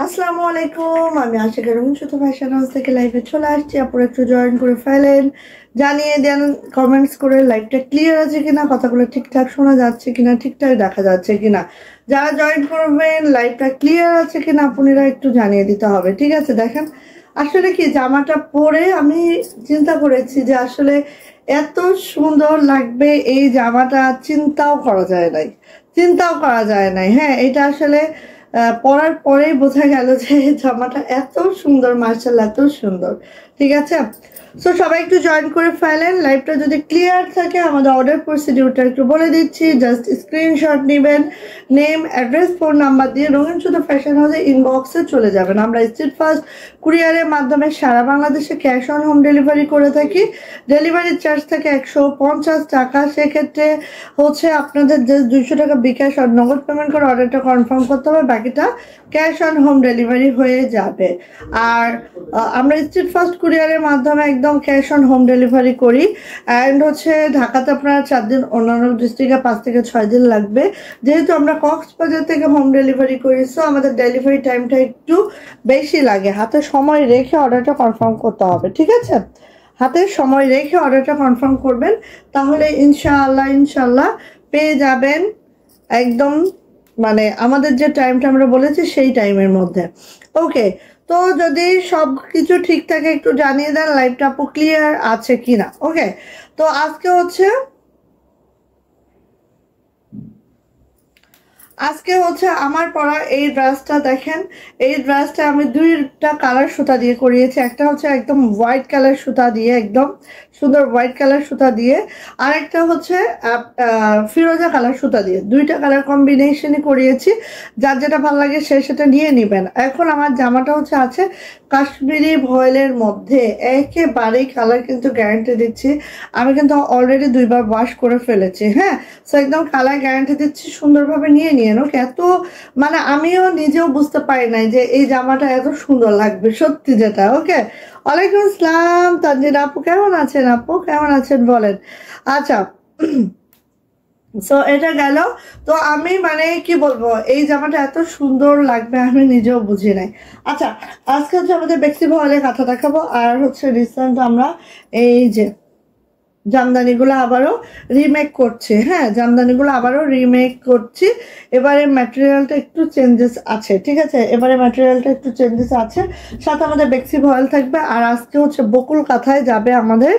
আসসালামু আলাইকুম, আমি আশিকা রুম ছোট ফ্যাশন হাউস থেকে লাইভে চলে আসছি। আপনারা একটু জয়েন করে ফেলেন, জানিয়ে দেন কমেন্টস করে লাইভটা ক্লিয়ার আছে কিনা, কথাগুলো ঠিকঠাক শোনা যাচ্ছে কিনা, ঠিকঠাক দেখা যাচ্ছে কিনা। যারা জয়েন করবেন লাইভটা ক্লিয়ার আছে কিনা আপনারা একটু জানিয়ে দিতে হবে, ঠিক আছে? দেখেন আসলে কি জামাটা পরে আমি চিন্তা করেছি যে আসলে এত সুন্দর লাগবে এই জামাটা, চিন্তাও করা যায় নাই। হ্যাঁ, এটা আসলে পরার পরেই বোঝা গেল যে জামাটা এত সুন্দর, মার্শাল্লাহ এত সুন্দর। ঠিক আছে, সো সবাই একটু জয়েন করে ফেলেন। লাইভটা যদি ক্লিয়ার থাকে আমাদের অর্ডার প্রসিডিউরটা একটু বলে দিচ্ছি। জাস্ট স্ক্রিনশট নেবেন, নেম, অ্যাড্রেস, ফোন নাম্বার দিয়ে রঙিন শুধু ফ্যাশন হাউসে ইনবক্সে চলে যাবেন। আমরা স্ট্রিট ফাস্ট কুরিয়ারের মাধ্যমে সারা বাংলাদেশে ক্যাশ অন হোম ডেলিভারি করে থাকি। ডেলিভারি চার্জ থাকে 150 টাকা। সেক্ষেত্রে হচ্ছে আপনাদের যে 200 টাকা বিকাশ আর নগদ পেমেন্ট করে অর্ডারটা কনফার্ম করতে হবে, বাকিটা ক্যাশ অন হোম ডেলিভারি হয়ে যাবে। আর আমরা স্ট্রিট ফাস্ট কুরিয়ারের মাধ্যমে একদম ক্যাশ অন হোম ডেলিভারি করি। অ্যান্ড হচ্ছে ঢাকাতে আপনার 4 দিন, অন্যান্য ডিস্ট্রিক্টে 5 থেকে 6 দিন লাগবে। যেহেতু আমরা কক্সবাজার থেকে হোম ডেলিভারি করি, সো আমাদের ডেলিভারি টাইমটা একটু বেশি লাগে। হাতে সময় রেখে অর্ডারটা কনফার্ম করতে হবে, ঠিক আছে? হাতে সময় রেখে অর্ডারটা কনফার্ম করবেন, তাহলে ইনশাআল্লাহ পেয়ে যাবেন একদম, মানে আমাদের যে টাইমটা আমরা বলেছি সেই টাইমের মধ্যে। ওকে, তো যদি সব কিছু ঠিক থাকে একটু জানিয়ে দেন লাইভটা আপু ক্লিয়ার আছে কিনা। ওকে, তো আজকে হচ্ছে আমার পরা এই ড্রেসটা দেখেন। এই ড্রেসটা আমি 2টা কালার সুতা দিয়ে করিয়েছি। একটা হচ্ছে একদম হোয়াইট কালার সুতা দিয়ে, একদম সুন্দর হোয়াইট কালার সুতা দিয়ে, আর একটা হচ্ছে ফিরোজা কালার সুতা দিয়ে। 2টা কালার কম্বিনেশনই করিয়েছি। যার যেটা ভালো লাগে সে সেটা নিয়ে নেবেন। এখন আমার জামাটা আছে কাশ্মীরি ভয়েলের মধ্যে, একেবারেই কালার কিন্তু গ্যারান্টি দিচ্ছি। আমি কিন্তু অলরেডি 2বার ওয়াশ করে ফেলেছি। হ্যাঁ, সো একদম কালার গ্যারান্টি দিচ্ছি, সুন্দরভাবে নিয়ে নিয়েন। ওকে, এত মানে আমিও নিজেও বুঝতে পারি নাই যে এই জামাটা এত সুন্দর লাগবে সত্যি যেটা। ওকে, ওয়ালাইকুম আসসালাম তানজিন আপু, কেমন আছেন? আপু কেমন আছেন বলেন। আচ্ছা, সো এটা গেল। তো আমি মানে কি বলবো, এই জামাটা এত সুন্দর লাগবে আমি নিজেও বুঝি নাই। আচ্ছা, আজকে হচ্ছে আমাদের বেক্সি ভয়েলের কথা দেখাবো। আর হচ্ছে রিসেন্ট আমরা এই যে জামদানিগুলো আবারও রিমেক করছি। হ্যাঁ, জামদানিগুলো আবারও রিমেক করছি। এবারে ম্যাটেরিয়ালটা একটু চেঞ্জেস আছে, ঠিক আছে? এবারে ম্যাটেরিয়ালটা একটু চেঞ্জেস আছে, সাথে আমাদের বেক্সি ভয়েল থাকবে। আর আজকে হচ্ছে বকুল কাঁথায় যাবে আমাদের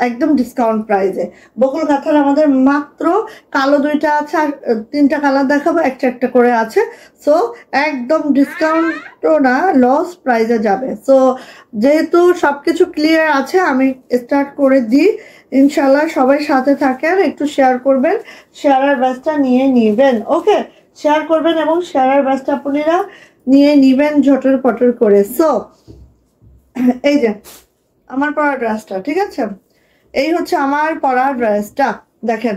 একদম ডিসকাউন্ট প্রাইসে। বকুল কাঁথার আমাদের মাত্র কালো 2টা আছে, আর 3টা কালার দেখাবো, একটা একটা করে আছে। সো একদম ডিসকাউন্টও না, লস প্রাইসে যাবে। সো যেহেতু সবকিছু ক্লিয়ার আছে আমি স্টার্ট করে দিই। ইনশাল্লাহ সবাই সাথে থাকেন, একটু শেয়ার করবেন, শেয়ারের ব্যাচটা নিয়ে নিবেন। ওকে, শেয়ার করবেন এবং শেয়ারের ব্যাচটা আপনারা নিয়ে নিবেন ঝটর পটর করে। সো এই যে আমার পরা ড্রেসটা, ঠিক আছে? এই হচ্ছে আমার পরা ড্রেসটা। দেখেন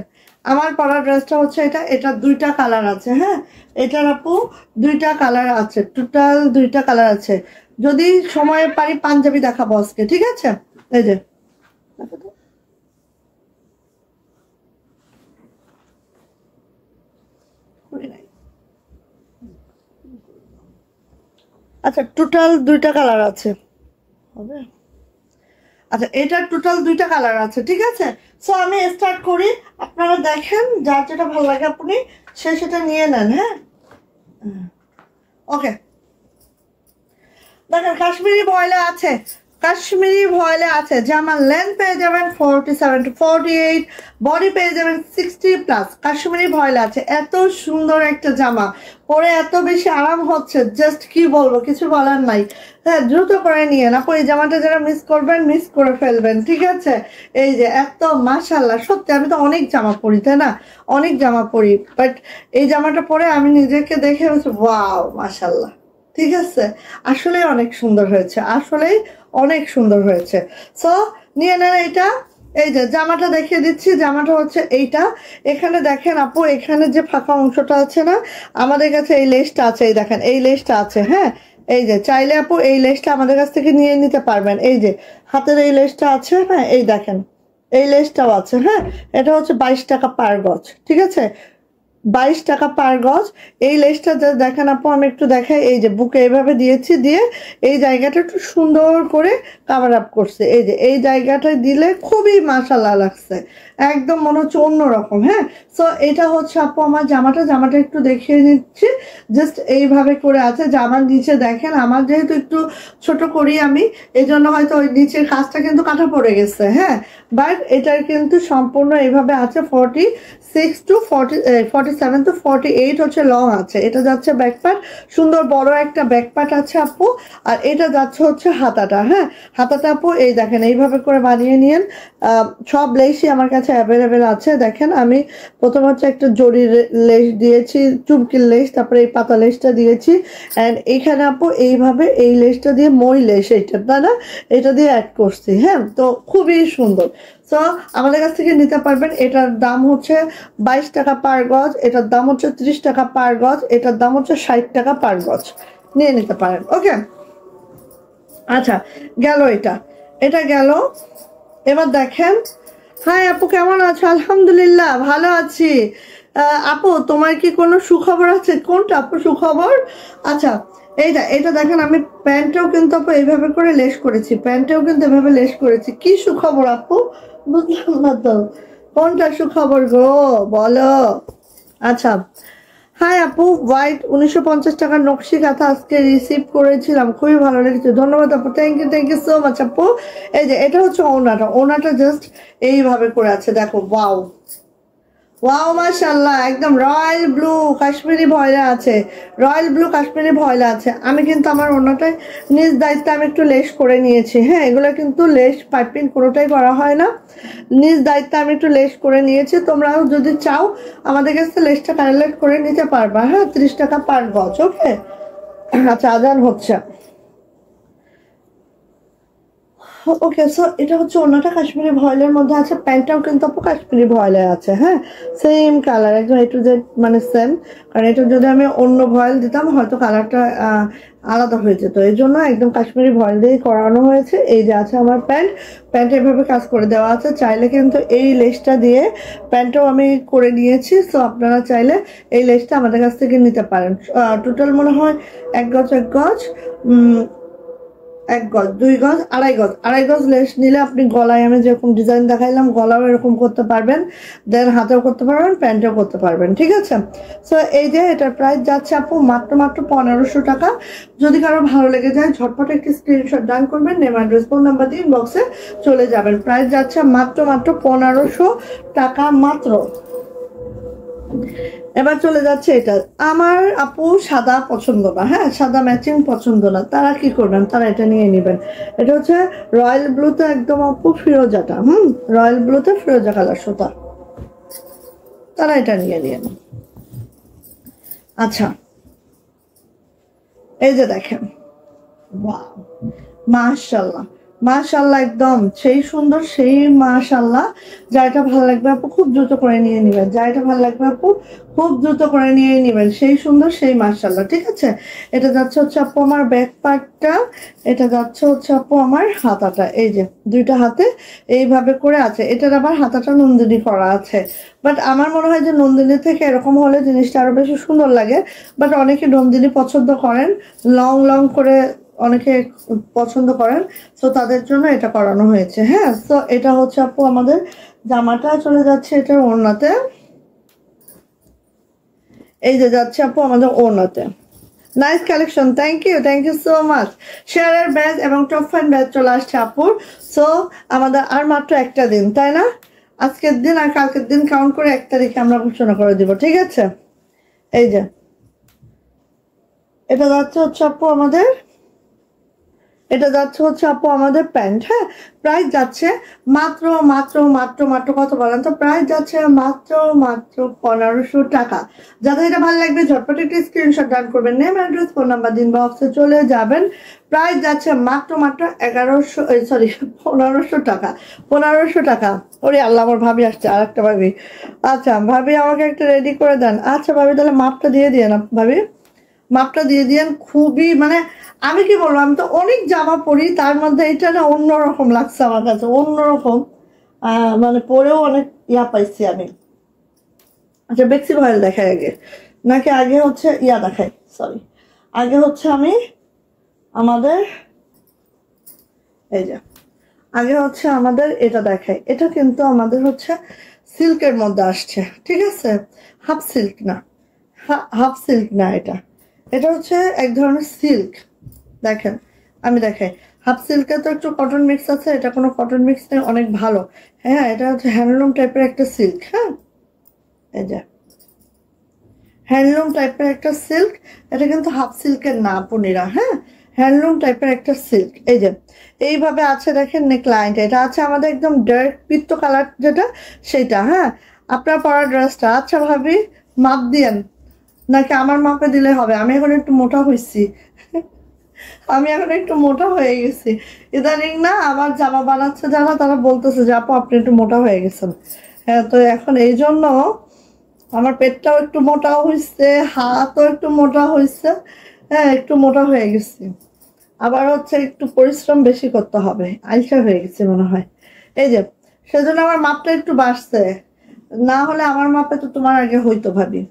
আমার পরা ড্রেসটা হচ্ছে এটা 2টা কালার আছে। হ্যাঁ, এটার আপু 2টা কালার আছে, টোটাল 2টা কালার আছে। যদি সময় পারি পাঞ্জাবি দেখাবো আজকে, ঠিক আছে? এই যে আচ্ছা, টোটাল 2টা কালার আছে, হবে? আচ্ছা, এটার টোটাল 2টা কালার আছে, ঠিক আছে? সো আমি স্টার্ট করি, আপনারা দেখেন যার যেটা ভালো লাগে আপনি সেটা নিয়ে নেন। হ্যাঁ, ওকে, দেখেন কাশ্মীরি ভয়েলে আছে। জামার লেন্থ পেয়ে যাবেন 47 to 48, বডি পেয়ে যাবেন 60+। কাশ্মীরি ভয়েলে আছে। এত সুন্দর একটা জামা, পরে এত বেশি আরাম হচ্ছে, জাস্ট কি বলবো, কিছু বলার নাই। হ্যাঁ, দ্রুত করে নিয়ে না, এই জামাটা যারা মিস করবেন মিস করে ফেলবেন, ঠিক আছে? এই যে এত মাশাল্লাহ, সত্যি আমি তো অনেক জামা পরি, তাই না? অনেক জামা পরি, বাট এই জামাটা পরে আমি নিজেকে দেখে ওয়াও মাশাল্লাহ, ঠিক আছে? আসলে অনেক সুন্দর হয়েছে, আসলেই অনেক সুন্দর হয়েছে। সো নিয়ে নেন এটা। এই যে জামাটা দেখিয়ে দিচ্ছি, জামাটা হচ্ছে এইটা। এখানে দেখেন আপু, এখানে যে ফাঁকা অংশটা আছে না, আমাদের কাছে এই লেসটা আছে, এই দেখেন এই লেসটা আছে। হ্যাঁ, এই যে চাইলে আপু এই লেসটা আমাদের কাছ থেকে নিয়ে নিতে পারবেন। এই যে হাতের এই লেসটা আছে, হ্যাঁ এই দেখেন এই লেসটাও আছে। হ্যাঁ, এটা হচ্ছে 22 টাকা পার গজ, ঠিক আছে? 22 টাকা পার গজ। এই লেসটা দেখেন আপু, আমি একটু দেখাই। এই যে বুকে এইভাবে দিয়েছি, দিয়ে এই জায়গাটা একটু সুন্দর করে কাভার আপ করছে। এই যে এই জায়গাটা দিলে খুবই মাশাআল্লাহ লাগছে, একদম মনে হচ্ছে অন্যরকম। হ্যাঁ, সো এটা হচ্ছে আপু আমার জামাটা একটু দেখিয়ে নিচ্ছি। জাস্ট এইভাবে করে আছে। জামার নিচে দেখেন, আমার যেহেতু একটু ছোট করি আমি, এই জন্য হয়তো ওই নিচের কাজটা কিন্তু কাটা পড়ে গেছে। হ্যাঁ, বাট এটার কিন্তু সম্পূর্ণ এইভাবে আছে। 46 টু 47 টু 48 হচ্ছে লং আছে। এটা যাচ্ছে ব্যাকপার্ট, সুন্দর বড় একটা ব্যাকপার্ট আছে আপু। আর এটা যাচ্ছে হচ্ছে হাতাটা। হ্যাঁ, হাতাটা আপু এই দেখেন এইভাবে করে বানিয়ে নিয়েন। সব লেসই আমার কাছে অ্যাভেলেবেল আছে। দেখেন আমি প্রথম হচ্ছে একটা জরির লেস দিয়েছি, চুমকির লেস, তারপরে এই পাতা লেসটা দিয়েছি। অ্যান্ড এইখানে আপু এইভাবে এই লেসটা দিয়ে মই লেস, এইটা না, এটা দিয়ে অ্যাড করছি। হ্যাঁ, তো খুবই সুন্দর। সো আমাদের কাছ থেকে নিতে পারবেন। এটার দাম হচ্ছে 22 টাকা পার গজ, এটার দাম হচ্ছে 30 টাকা পার গজ, এটার দাম হচ্ছে 60 টাকা পার গজ। নিয়ে নিতে পারেন। ওকে, আচ্ছা, গেল এটা, এটা গেল। এবার দেখেন, হাই আপু কেমন আছো? আলহামদুলিল্লাহ ভালো আছি। আপু তোমার কি কোনো সুখবর আছে? কোনটা আপু সুখবর? আচ্ছা, এটা দেখেন, আমি প্যান্টেও কিন্তু আপু এইভাবে করে লেস করেছি, প্যান্টেও কিন্তু এভাবে লেস করেছি। কি সুখবর আপু? বুঝলাম না তো, কোনটা সুখবর গো, বলো। আচ্ছা, হাই আপু, হোয়াইট 1950 টাকার নকশি কাঁথা আজকে রিসিভ করেছিলাম, খুবই ভালো লেগেছে। ধন্যবাদ আপু, থ্যাংক ইউ সো মাচ আপু। এই যে এটা হচ্ছে ওনাটা জাস্ট এইভাবে করে আছে, দেখো। ওয়াও ওয়াও, মাশাআল্লাহ, একদম রয়্যাল ব্লু কাশ্মীরি ভয়লা আছে, রয়্যাল ব্লু কাশ্মীরি ভয়লা আছে। আমি কিন্তু আমার ওনাটাই নিজ দায়িত্বে আমি একটু লেস করে নিয়েছি। হ্যাঁ, এগুলো কিন্তু লেস পাইপিং কোনোটাই করা হয় না, নিজ দায়িত্বে আমি একটু লেস করে নিয়েছি। তোমরাও যদি চাও আমাদের কাছে লেসটা কালেক্ট করে নিতে পারবা। হ্যাঁ, 30 টাকা পার গজ। ওকে, আচ্ছা, আজান হচ্ছে। ওকে, সো এটা হচ্ছে ওনাটা কাশ্মীরি ভয়েলের মধ্যে আছে, প্যান্টটাও কিন্তু আপু কাশ্মীরি ভয়েলে আছে। হ্যাঁ, সেম কালার, একদম A to Z, মানে সেম। কারণ এটা যদি আমি অন্য ভয়েল দিতাম হয়তো কালারটা আলাদা হয়ে যেত, এই জন্য একদম কাশ্মীরি ভয়েল দিয়েই করানো হয়েছে। এই যে আছে আমার প্যান্ট এভাবে কাজ করে দেওয়া আছে। চাইলে কিন্তু এই লেসটা দিয়ে প্যান্টও আমি করে নিয়েছি। সো আপনারা চাইলে এই লেসটা আমাদের কাছ থেকে নিতে পারেন। টোটাল মনে হয় 1 গজ 1 গজ 2 গজ 2.5 গজ লেস নিলে আপনি গলায়, আমি যেরকম ডিজাইন দেখাইলাম, গলাও এরকম করতে পারবেন, দেন হাতেও করতে পারবেন, প্যান্টেও করতে পারবেন। ঠিক আছে, সো এই যে এটার প্রাইস যাচ্ছে আপু মাত্র 1500 টাকা। যদি কারো ভালো লেগে যায় ঝটপট একটি স্ক্রিনশট ডান করবেন, নেম অ্যাড্রেস ফোন নাম্বার দিয়ে ইনবক্সে চলে যাবেন। প্রাইস যাচ্ছে মাত্র 1500 টাকা মাত্র। এবার চলে যাচ্ছে এটা। আমার আপু সাদা পছন্দ না, হ্যাঁ, সাদা ম্যাচিং পছন্দ না, তারা কি করবেন? তারা এটা নিয়ে নেবেন। এটা হচ্ছে রয়্যাল ব্লুতে একদম আপু ফিরোজাটা, রয়্যাল ব্লুতে ফিরোজা কালার সুতা, তারা এটা নিয়ে নিন। আচ্ছা, এই যে দেখেন, ওয়াও, মাশাআল্লাহ মাশাআল্লাহ, একদম সেই সুন্দর, সেই মাশাআল্লাহ। যা এটা ভালো লাগবে আপু খুব দ্রুত করে নিয়ে নেবেন, যা এটা ভালো লাগবে আপু খুব দ্রুত করে নিয়ে নেবেন। সেই সুন্দর, সেই মাশাআল্লাহ। ঠিক আছে, এটা যাচ্ছে হচ্ছে আপু আমার ব্যাক পার্টটা, এটা যাচ্ছে হচ্ছে আপু আমার হাতাটা। এই যে দুইটা হাতে এইভাবে করে আছে। এটার আবার হাতাটা নন্দিনী করা আছে, বাট আমার মনে হয় যে নন্দিনী থেকে এরকম হলে জিনিসটা আরো বেশি সুন্দর লাগে। বাট অনেকে নন্দিনী পছন্দ করেন, লং লং করে অনেকে পছন্দ করেন, তো তাদের জন্য এটা করানো হয়েছে। হ্যাঁ, তো এটা হচ্ছে আপু আমাদের জামাটা। চলে যাচ্ছে এটার ওড়নাতে। এই যে যাচ্ছে আপু আমাদের ওড়নাতে। Nice collection, thank you so much. শেয়ারের ব্যাগ এবং টপ ফ্যান ব্যাগ চলে আসছে আপুর। সো আমাদের আর মাত্র একটা দিন, তাই না? আজকের দিন আর কালকের দিন কাউন্ট করে 1 তারিখে আমরা ঘোষণা করে দিব। ঠিক আছে, এই যে এটা যাচ্ছে হচ্ছে আপু আমাদের, এটা যাচ্ছে হচ্ছে আপু আমাদের প্যান্ট। হ্যাঁ, প্রাইস যাচ্ছে মাত্র মাত্র মাত্র মাত্র কত বলেন তো? প্রাইস যাচ্ছে মাত্র মাত্র 1500 টাকা। যাদের এটা ভালো লাগবে ঝটপট একটি স্ক্রিনশট ডান করবেন, নেম অ্যাড্রেস ফোন নাম্বার দিন, বক্সে চলে যাবেন। প্রাইস যাচ্ছে মাত্র মাত্র 1500 টাকা, 1500 টাকা। ওরে আল্লাহ, আমার ভাবি আসছে, আর একটা ভাবি। আচ্ছা ভাবি, আমাকে একটা রেডি করে দেন। আচ্ছা ভাবি, তাহলে মাপটা দিয়ে দিয়ে না ভাবি, মাপটা দিয়ে দিয়েন। খুবই মানে আমি কি বলবো, আমি তো অনেক জামা পরি, তার মধ্যে এটা না অন্যরকম লাগছে আমার কাছে, অন্যরকম। মানে পরেও অনেক পাইছি আমি। আচ্ছা বেক্সি ভয়েল দেখাই আগে, নাকি আগে হচ্ছে ইয়া দেখাই, সরি আগে হচ্ছে আমি আমাদের এই যে আগে হচ্ছে আমাদের এটা দেখাই। এটা কিন্তু আমাদের হচ্ছে সিল্কের মধ্যে আসছে, ঠিক আছে, হাফ সিল্ক না, হাফ সিল্ক না, এটা এটা হচ্ছে এক ধরনের সিল্ক। দেখেন আমি দেখাই, হাফ সিল্কে তো একটু কটন মিক্স আছে, এটা কোনো কটন মিক্স নেই, অনেক ভালো। হ্যাঁ এটা হচ্ছে হ্যান্ডলুম টাইপের একটা সিল্ক। হ্যাঁ এই যে হ্যান্ডলুম টাইপের একটা সিল্ক, এটা কিন্তু হাফ সিল্কের না পনিরা। হ্যাঁ হ্যান্ডলুম টাইপের একটা সিল্ক। এই যে এইভাবে আছে দেখেন নেক লাইনটা, এটা আছে আমাদের একদম ডার্ক পিত্ত কালার যেটা সেইটা। হ্যাঁ আপনার পরা ড্রেসটা, আচ্ছা ভাবি মাপ দিয়েন নাকি আমার মাপে দিলে হবে? আমি এখন একটু মোটা হয়েছি, আমি এখন একটু মোটা হয়ে গেছি ইদানিং না, আমার জামা বানাচ্ছে যারা তারা বলতেছে যে আপু আপনি একটু মোটা হয়ে গেছেন। হ্যাঁ তো এখন এই জন্য আমার পেটটাও একটু মোটা হয়েছে, হাতও একটু মোটা হয়েছে। হ্যাঁ একটু মোটা হয়ে গেছি, আবার হচ্ছে একটু পরিশ্রম বেশি করতে হবে, আলসা হয়ে গেছে মনে হয়। এই যে সেজন্য আমার মাপটা একটু বাড়ছে, না হলে আমার মাপে তো তোমার আগে হইতো ভাবি।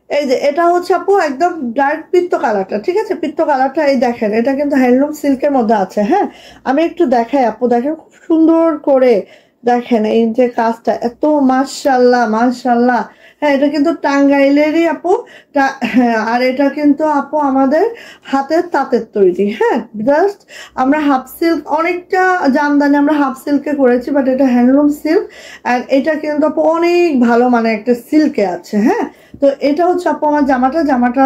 এই যে এটা হচ্ছে আপু একদম ডার্ক পিত্ত কালারটা, ঠিক আছে, পিত্ত কালারটা এই দেখেন, এটা কিন্তু হ্যান্ডলুম সিল্কের মধ্যে আছে। হ্যাঁ আমি একটু দেখাই আপু, দেখেন খুব সুন্দর করে দেখেন এই যে কাজটা, এত মাশাল্লাহ মাশাল্লাহ। হ্যাঁ এটা কিন্তু টাঙ্গাইলেরই আপু, হ্যাঁ আর এটা কিন্তু আপু আমাদের হাতের তাঁতের তৈরি। হ্যাঁ জাস্ট আমরা হাফ সিল্ক অনেকটা জামদানি আমরা হাফ সিল্কে করেছি, বাট এটা হ্যান্ডলুম সিল্ক, আর এটা কিন্তু আপু অনেক ভালো মানে একটা সিল্কে আছে। হ্যাঁ তো এটা হচ্ছে আপু আমার জামাটা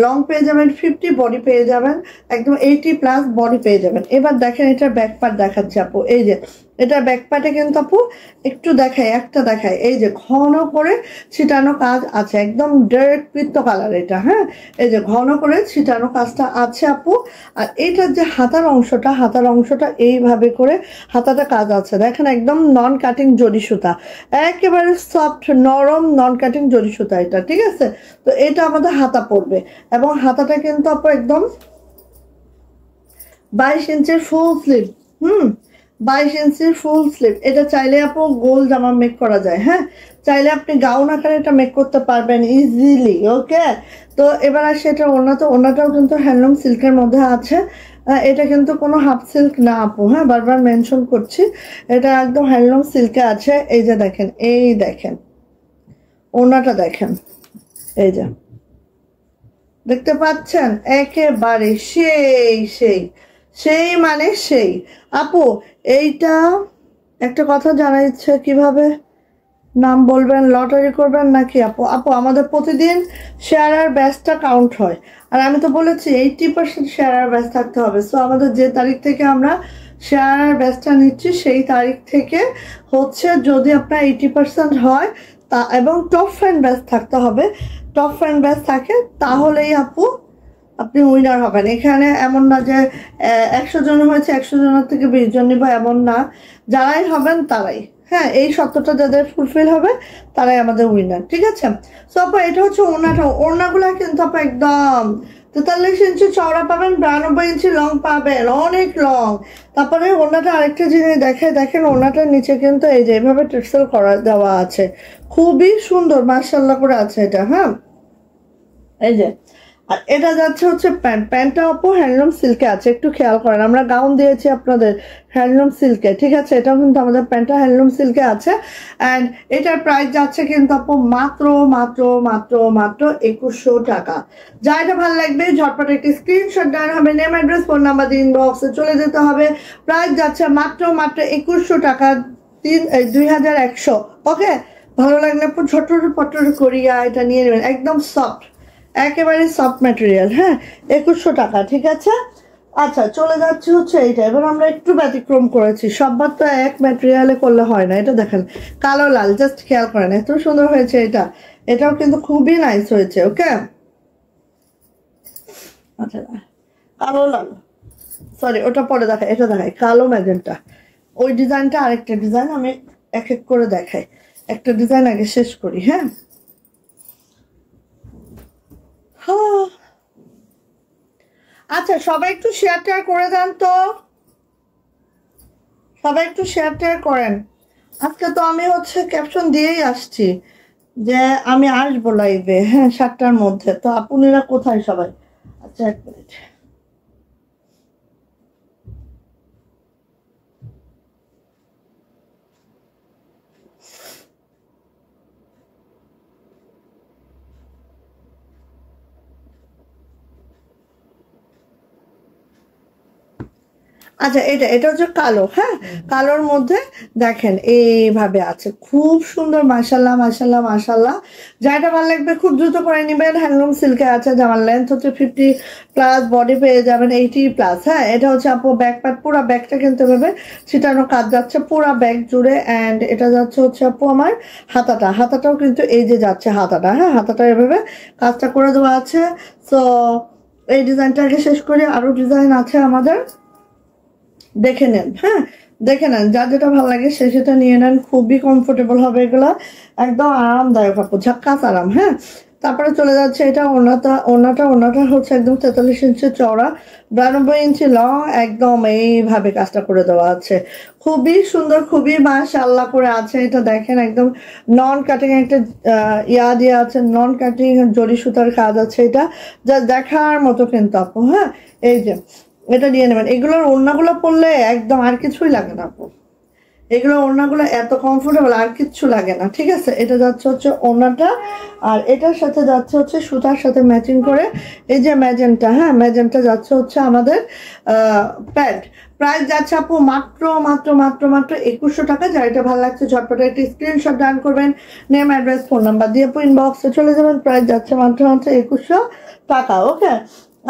লং পেয়ে যাবেন 50, বডি পেয়ে যাবেন একদম 80+ বডি পেয়ে যাবেন। এবার দেখেন এটার ব্যাক পার্ট দেখাচ্ছে আপু, এই যে এটা ব্যাক পার্টে কিন্তু আপু একটু দেখায়, একটা দেখায়, এই যে ঘন করে ছিটানো কাজ আছে, একদম ডার্ক পিত্ত কালার এটা। হ্যাঁ এই যে ঘন করে ছিটানো কাজটা আছে আপু। আর এইটার যে হাতার অংশটা এইভাবে করে হাতাটা কাজ আছে, দেখেন একদম নন কাটিং জরি সুতা, একেবারে সফট নরম নন কাটিং জরি সুতা এটা, ঠিক আছে। তো এটা আমাদের হাতা পড়বে, এবং হাতাটা কিন্তু আপু একদম 22 ইঞ্চির ফুল স্লিভ। 22 ইঞ্চির ফুল স্লিভ, এটা চাইলে আপু গোল জামা মেক করা যায়। হ্যাঁ চাইলে আপনি গাউন আকারে এটা মেক করতে পারবেন ইজিলি। ওকে তো এবার আসে এটা ওড়না, তো ওড়নাটাও কিন্তু হ্যান্ডলুম সিল্কের মধ্যে আছে। এটা কিন্তু কোনো হাফ সিল্ক না আপু, হ্যাঁ বারবার মেনশন করছি, এটা একদম হ্যান্ডলুম সিল্কে আছে। এই যে দেখেন, এই দেখেন ওড়নাটা দেখেন, এই যে দেখতে পাচ্ছেন, একেবারে সেই সেই সেই মানে সেই। আপু এইটা একটা কথা জানার ইচ্ছে, কিভাবে নাম বলবেন, লটারি করবেন নাকি? আপু আপু আমাদের প্রতিদিন শেয়ার আর ব্যাচটা কাউন্ট হয়, আর আমি তো বলেছি 80% শেয়ার আর ব্যাচ থাকতে হবে। সো আমাদের যে তারিখ থেকে আমরা শেয়ার আর ব্যাচটা নিচ্ছি সেই তারিখ থেকে হচ্ছে যদি আপনার 80% হয় তা, এবং টপ ফ্যান ব্যাচ থাকতে হবে, টপ ফ্যান ব্যাচ থাকে তাহলেই আপু আপনি উইনার হবেন। এখানে এমন না যে 100 জন হয়েছে 100 জনের থেকে 20 জন নিব, এমন না, যারাই হবেন তারাই, হ্যাঁ এই শর্তটা যাদের ফুলফিল হবে তারাই আমাদের উইনার, ঠিক আছে। সো আপু এটা হচ্ছে ওড়নাগুলো কিন্তু আপু একদম 43 ইঞ্চি চওড়া পাবেন, 92 ইঞ্চি লং পাবেন, অনেক লং। তারপরে ওড়নাটা আরেকটা জিনিস দেখেন ওড়নাটার নিচে কিন্তু এই যে এইভাবে টেক্সেল করা দেওয়া আছে, খুবই সুন্দর মার্শাল্লাহ করে আছে এটা। হ্যাঁ এই যে আর এটা যাচ্ছে হচ্ছে প্যান্টটা আপু হ্যান্ডলুম সিল্কে আছে, একটু খেয়াল করেন, আমরা গাউন দিয়েছি আপনাদের হ্যান্ডলুম সিল্কে, ঠিক আছে, এটাও কিন্তু আমাদের প্যান্টটা হ্যান্ডলুম সিল্কে আছে। অ্যান্ড এটার প্রাইস যাচ্ছে কিন্তু আপু মাত্র মাত্র মাত্র মাত্র 2100 টাকা। যা এটা ভালো লাগবে ঝটপট একটি স্ক্রিনশট দেওয়া হবে, নেম অ্যাড্রেস ফোন নাম্বার দিয়ে ইনবক্সে চলে যেতে হবে। প্রাইস যাচ্ছে মাত্র মাত্র 2100 টাকা, 2100। ওকে ভালো লাগলে আপু ঝটপট পটর করিয়া এটা নিয়ে নেবেন, একদম সফট, একেবারে সফট ম্যাটেরিয়াল। হ্যাঁ 2100 টাকা, ঠিক আছে। আচ্ছা চলে যাচ্ছে হচ্ছে এইটা, এবার আমরা একটু ব্যতিক্রম করেছি, সববার তো এক ম্যাটেরিয়ালে করলে হয় না। এটা দেখেন কালো লাল, জাস্ট খেয়াল করেন এত সুন্দর হয়েছে এটা, এটাও কিন্তু খুবই নাইস হয়েছে। ওকে আচ্ছা কালো লাল, সরি ওটা পরে দেখাই, এটা দেখাই কালো ম্যাজেন্টা, ওই ডিজাইনটা আরেকটা ডিজাইন, আমি এক এক করে দেখাই, একটা ডিজাইন আগে শেষ করি। হ্যাঁ আচ্ছা সবাই একটু শেয়ার টেয়ার করে দেন তো, সবাই একটু শেয়ার টেয়ার করেন। আজকে তো আমি হচ্ছে ক্যাপশন দিয়েই আসছি, যে আমি আসবো লাইভে, হ্যাঁ 7টার মধ্যে। তো আপুনিরা কোথায় সবাই? আচ্ছা, 1 মিনিট। আচ্ছা, এটা হচ্ছে কালো, হ্যাঁ কালোর মধ্যে দেখেন এইভাবে আছে, খুব সুন্দর, মাশাল্লাহ মাশাল্লাহ মাশাল্লাহ। যেটা ভালো লাগবে খুব দ্রুত করে নেবেন। হ্যান্ডলুম সিল্কে আছে, জামার লেন্থ হচ্ছে 50+, বডি পেয়ে যাবেন 80+। হ্যাঁ, এটা হচ্ছে আপু ব্যাক পার্ট, পুরো ব্যাগটা কিনতে হবে, ছিটানো কাজ যাচ্ছে পুরো ব্যাগ জুড়ে। অ্যান্ড এটা যাচ্ছে হচ্ছে আপু আমার হাতাটাও কিন্তু এই যে যাচ্ছে হাতাটা, হ্যাঁ হাতাটা এভাবে কাজটা করে দেওয়া আছে। সো এই ডিজাইনটাকে শেষ করে আরো ডিজাইন আছে আমাদের, দেখে নেন, হ্যাঁ দেখে নেন, যার যেটা ভালো লাগে সে সেটা নিয়ে নেন। খুবই কমফোর্টেবল হবে এগুলো, একদম আরামদায়ক আপু, ঝাক্কাস আরাম। হ্যাঁ, তারপরে চলে যাচ্ছে এটা ওনাটা হচ্ছে একদম 43 ইঞ্চি চওড়া, 92 ইঞ্চি লং, একদম এইভাবে কাজটা করে দেওয়া আছে, খুবই সুন্দর, খুবই মাশাআল্লাহ করে আছে। এটা দেখেন একদম নন কাটিং একটা ইয়া দিয়ে আছে, নন কাটিং জরি সুতার কাজ আছে, এটা যা দেখার মতো কিন্তু আপু। হ্যাঁ, এই যে এটা নিয়ে নেবেন। এগুলোর ওড়নাগুলো পরলে একদম আর কিছুই লাগে না আপু, এগুলো ওড়নাগুলো এত কমফোর্টেবল, আর কিচ্ছু লাগে না। ঠিক আছে, এটা যাচ্ছে হচ্ছে ওড়নাটা, আর এটার সাথে যাচ্ছে হচ্ছে সুতার সাথে ম্যাচিং করে এই যে ম্যাজেন্টা, হ্যাঁ ম্যাজেন্টা যাচ্ছে হচ্ছে আমাদের প্যান্ট। প্রাইস যাচ্ছে আপু মাত্র মাত্র মাত্র মাত্র 2100 টাকা। যার এটা ভালো লাগছে ঝটপটে একটি স্ক্রিনশট ডান করবেন, নেম অ্যাড্রেস ফোন নাম্বার দিয়ে আপু ইনবক্সে চলে যাবেন। প্রাইস যাচ্ছে মাত্র মাত্র 2100 টাকা। ওকে,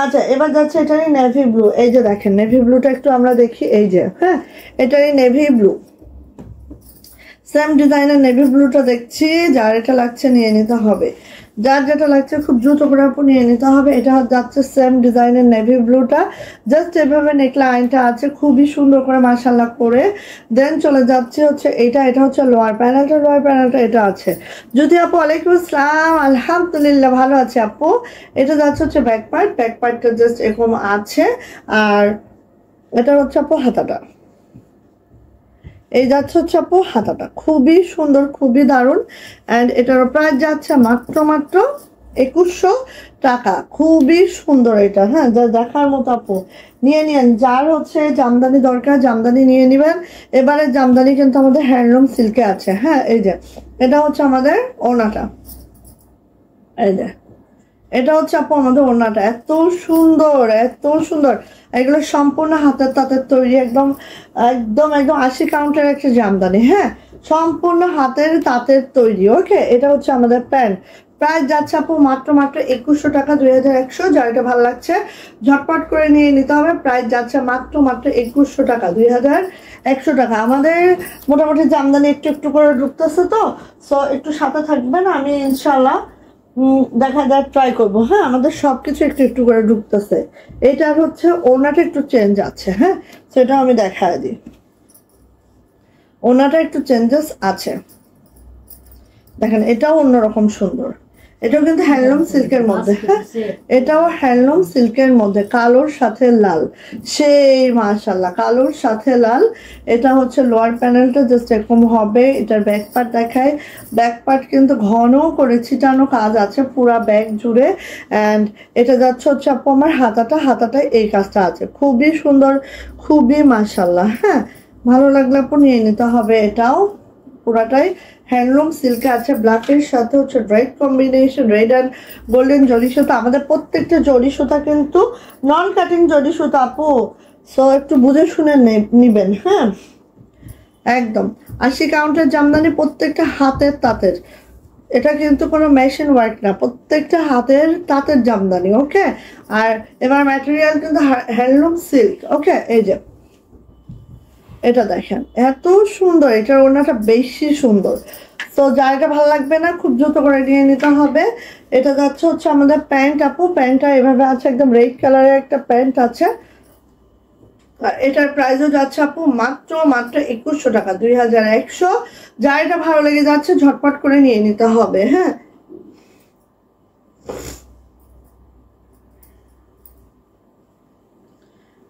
আচ্ছা এবার যাচ্ছে এটারই নেভি ব্লু। এই যে দেখেন নেভি ব্লুটা একটু আমরা দেখি, এই যে হ্যাঁ এটারই নেভি ব্লু, সেম ডিজাইনের নেভি ব্লুটা দেখছি। যার এটা লাগছে নিয়ে নিতে হবে, যার যেটা লাগছে খুব দ্রুত করে আপু নিয়ে নিতে হবে। এটা যাচ্ছে সেম ডিজাইনের নেভি ব্লুটা, জাস্ট এভাবে নেকলাইনটা আছে খুবই সুন্দর করে মাশাআল্লাহ করে। দেন চলে যাচ্ছে হচ্ছে এটা হচ্ছে লোয়ার প্যানেলটা এটা আছে। যদি আপু ওয়ালাইকুম আসসালাম, আলহামদুলিল্লাহ ভালো আছে আপু। এটা যাচ্ছে হচ্ছে ব্যাক পার্টটা জাস্ট এরকম আছে, আর এটা হচ্ছে আপু হাতাটা, এই যাচ্ছে হচ্ছে আপু হাতাটা, খুবই সুন্দর, খুবই দারুণ। অ্যান্ড এটার প্রাইস যাচ্ছে মাত্র মাত্র 2100 টাকা। খুবই সুন্দর এটা, হ্যাঁ যা দেখার মতো আপু, নিয়ে নিন। যার হচ্ছে জামদানি দরকার জামদানি নিয়ে নেবেন। এবারে জামদানি কিন্তু আমাদের হ্যান্ডলুম সিল্কে আছে। হ্যাঁ, এই যে এটা হচ্ছে আমাদের ওড়নাটা, এই যে এটা হচ্ছে আপু আমাদের ওড়নাটা, এত সুন্দর এত সুন্দর। এগুলো সম্পূর্ণ হাতের তাঁতের তৈরি, একদম একদম একদম 80 কাউন্টের একটা জামদানি, হ্যাঁ সম্পূর্ণ হাতের তাঁতের তৈরি। ওকে, এটা হচ্ছে আমাদের প্যান্ট। প্রাইস যাচ্ছে আপু মাত্র মাত্র 2100 টাকা, 2100। যার এটা ভালো লাগছে ঝটপট করে নিয়ে নিতে হবে। প্রাইস যাচ্ছে মাত্র মাত্র 2100 টাকা, 2100 টাকা। আমাদের মোটামুটি জামদানি একটু একটু করে ঢুকতেছে, তো সো একটু সাথে থাকবেন, আমি ইনশাল্লাহ দেখা যায় ট্রাই করবো। হ্যাঁ, আমাদের সবকিছু একটু একটু করে ঢুকতেছে। এটার হচ্ছে ওনাটা একটু চেঞ্জ আছে, হ্যাঁ সেটা আমি দেখায় দিই। ওনাটা একটু চেঞ্জেস আছে, দেখেন এটাও অন্যরকম সুন্দর। এটাও কিন্তু হ্যান্ডলুম সিল্কের মধ্যে, হ্যাঁ এটাও হ্যান্ডলুম সিল্কের মধ্যে, কালোর সাথে লাল, সেই মাশাআল্লাহ কালোর সাথে লাল। এটা হচ্ছে লোয়ার প্যানেলটা জাস্ট এরকম হবে। এটার ব্যাক পার্ট দেখায়, ব্যাক পার্ট কিন্তু ঘন করে ছিটানো কাজ আছে পুরা ব্যাগ জুড়ে। অ্যান্ড এটা যাচ্ছে হচ্ছে আপু আমার হাতাটায় এই কাজটা আছে, খুবই সুন্দর, খুবই মাশাআল্লাহ। হ্যাঁ, ভালো লাগলে আপু নিয়ে নিতে হবে। এটাও পুরাটাই হ্যান্ডলুম সিল্কে আছে, ব্ল্যাকের সাথে হচ্ছে red combination, red and golden জরি সুতা। আমাদের প্রত্যেকটা জরি সুতা কিন্তু নন কাটিং জরি সুতা আপু, সো একটু বুঝে শুনে নিবেন। হ্যাঁ, একদম 80 কাউন্টের জামদানি, প্রত্যেকটা হাতের তাঁতের, এটা কিন্তু কোনো মেশিন ওয়ার্ক না, প্রত্যেকটা হাতের তাঁতের জামদানি। ওকে, আর এবার ম্যাটেরিয়াল কিন্তু হ্যান্ডলুম সিল্ক। ওকে, এই যে এটা দেখেন এত সুন্দর, এটার ওড়নাটা বেশি সুন্দর। তো জায়গা ভালো লাগবে না, খুব দ্রুত করে নিয়ে নিতে হবে। এটা যাচ্ছে হচ্ছে আমাদের প্যান্ট আপু, প্যান্টটা এভাবে আছে, একদম রেড কালারের একটা প্যান্ট আছে। আর এটার প্রাইসও যাচ্ছে আপু মাত্র মাত্র 2100 টাকা, 2100। যার এটা ভালো লেগে যাচ্ছে ঝটপট করে নিয়ে নিতে হবে। হ্যাঁ,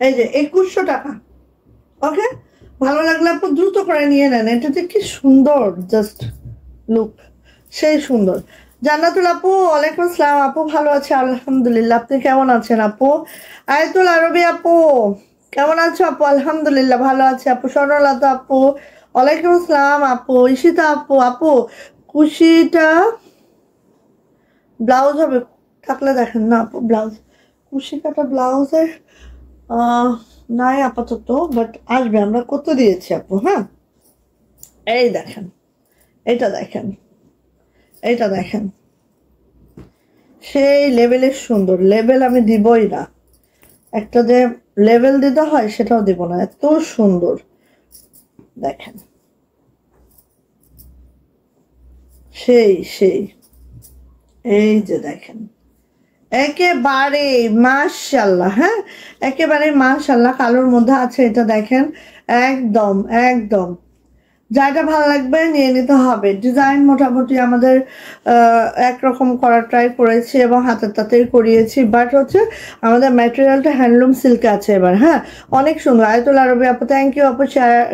এই যে 2100 টাকা। ওকে, ভালো লাগলে আপু দ্রুত করে নিয়ে নেন। এটা যে কি সুন্দর জাস্ট লুক, সেই সুন্দর। জান্নাতুল আপু, ওয়ালাইকুম আসসালাম আপু, ভালো আছে আলহামদুলিল্লাহ, আপনি কেমন আছেন আপু? আয়াতুল আরবি আপু, কেমন আছো আপু? আলহামদুলিল্লাহ ভালো আছে আপু। স্বর্ণলতা আপু, ওয়ালাইকুম আসসালাম আপু। ঈশিতা আপু, আপু কুশিটা ব্লাউজ হবে থাকলে দেখেন না আপু, ব্লাউজ কুশি কাটা ব্লাউজের নাই আপাতত, বাট আসবে, আমরা কত দিয়েছি আপু। হ্যাঁ, এই দেখেন, এইটা দেখেন, এইটা দেখেন, সেই লেভেলের সুন্দর। লেভেল আমি দিবই না, একটা যে লেভেল দিতে হয় সেটাও দিব না, এত সুন্দর দেখেন, সেই সেই এই যে দেখেন, একেবারে মাশাল্লাহ। হ্যাঁ, একেবারে মাশাল্লাহ, কালোর মধ্যে আছে এটা দেখেন, একদম একদম যাটা ভালো লাগবে নিয়ে নিতে হবে। ডিজাইন মোটামুটি আমাদের একরকম করার ট্রাই করেছি এবং হাতের তাতেই করিয়েছি, বাট হচ্ছে আমাদের ম্যাটেরিয়ালটা হ্যান্ডলুম সিল্কে আছে এবার। হ্যাঁ, অনেক সুন্দর। আয়াতুল আরবি আপু, থ্যাংক ইউ আপু।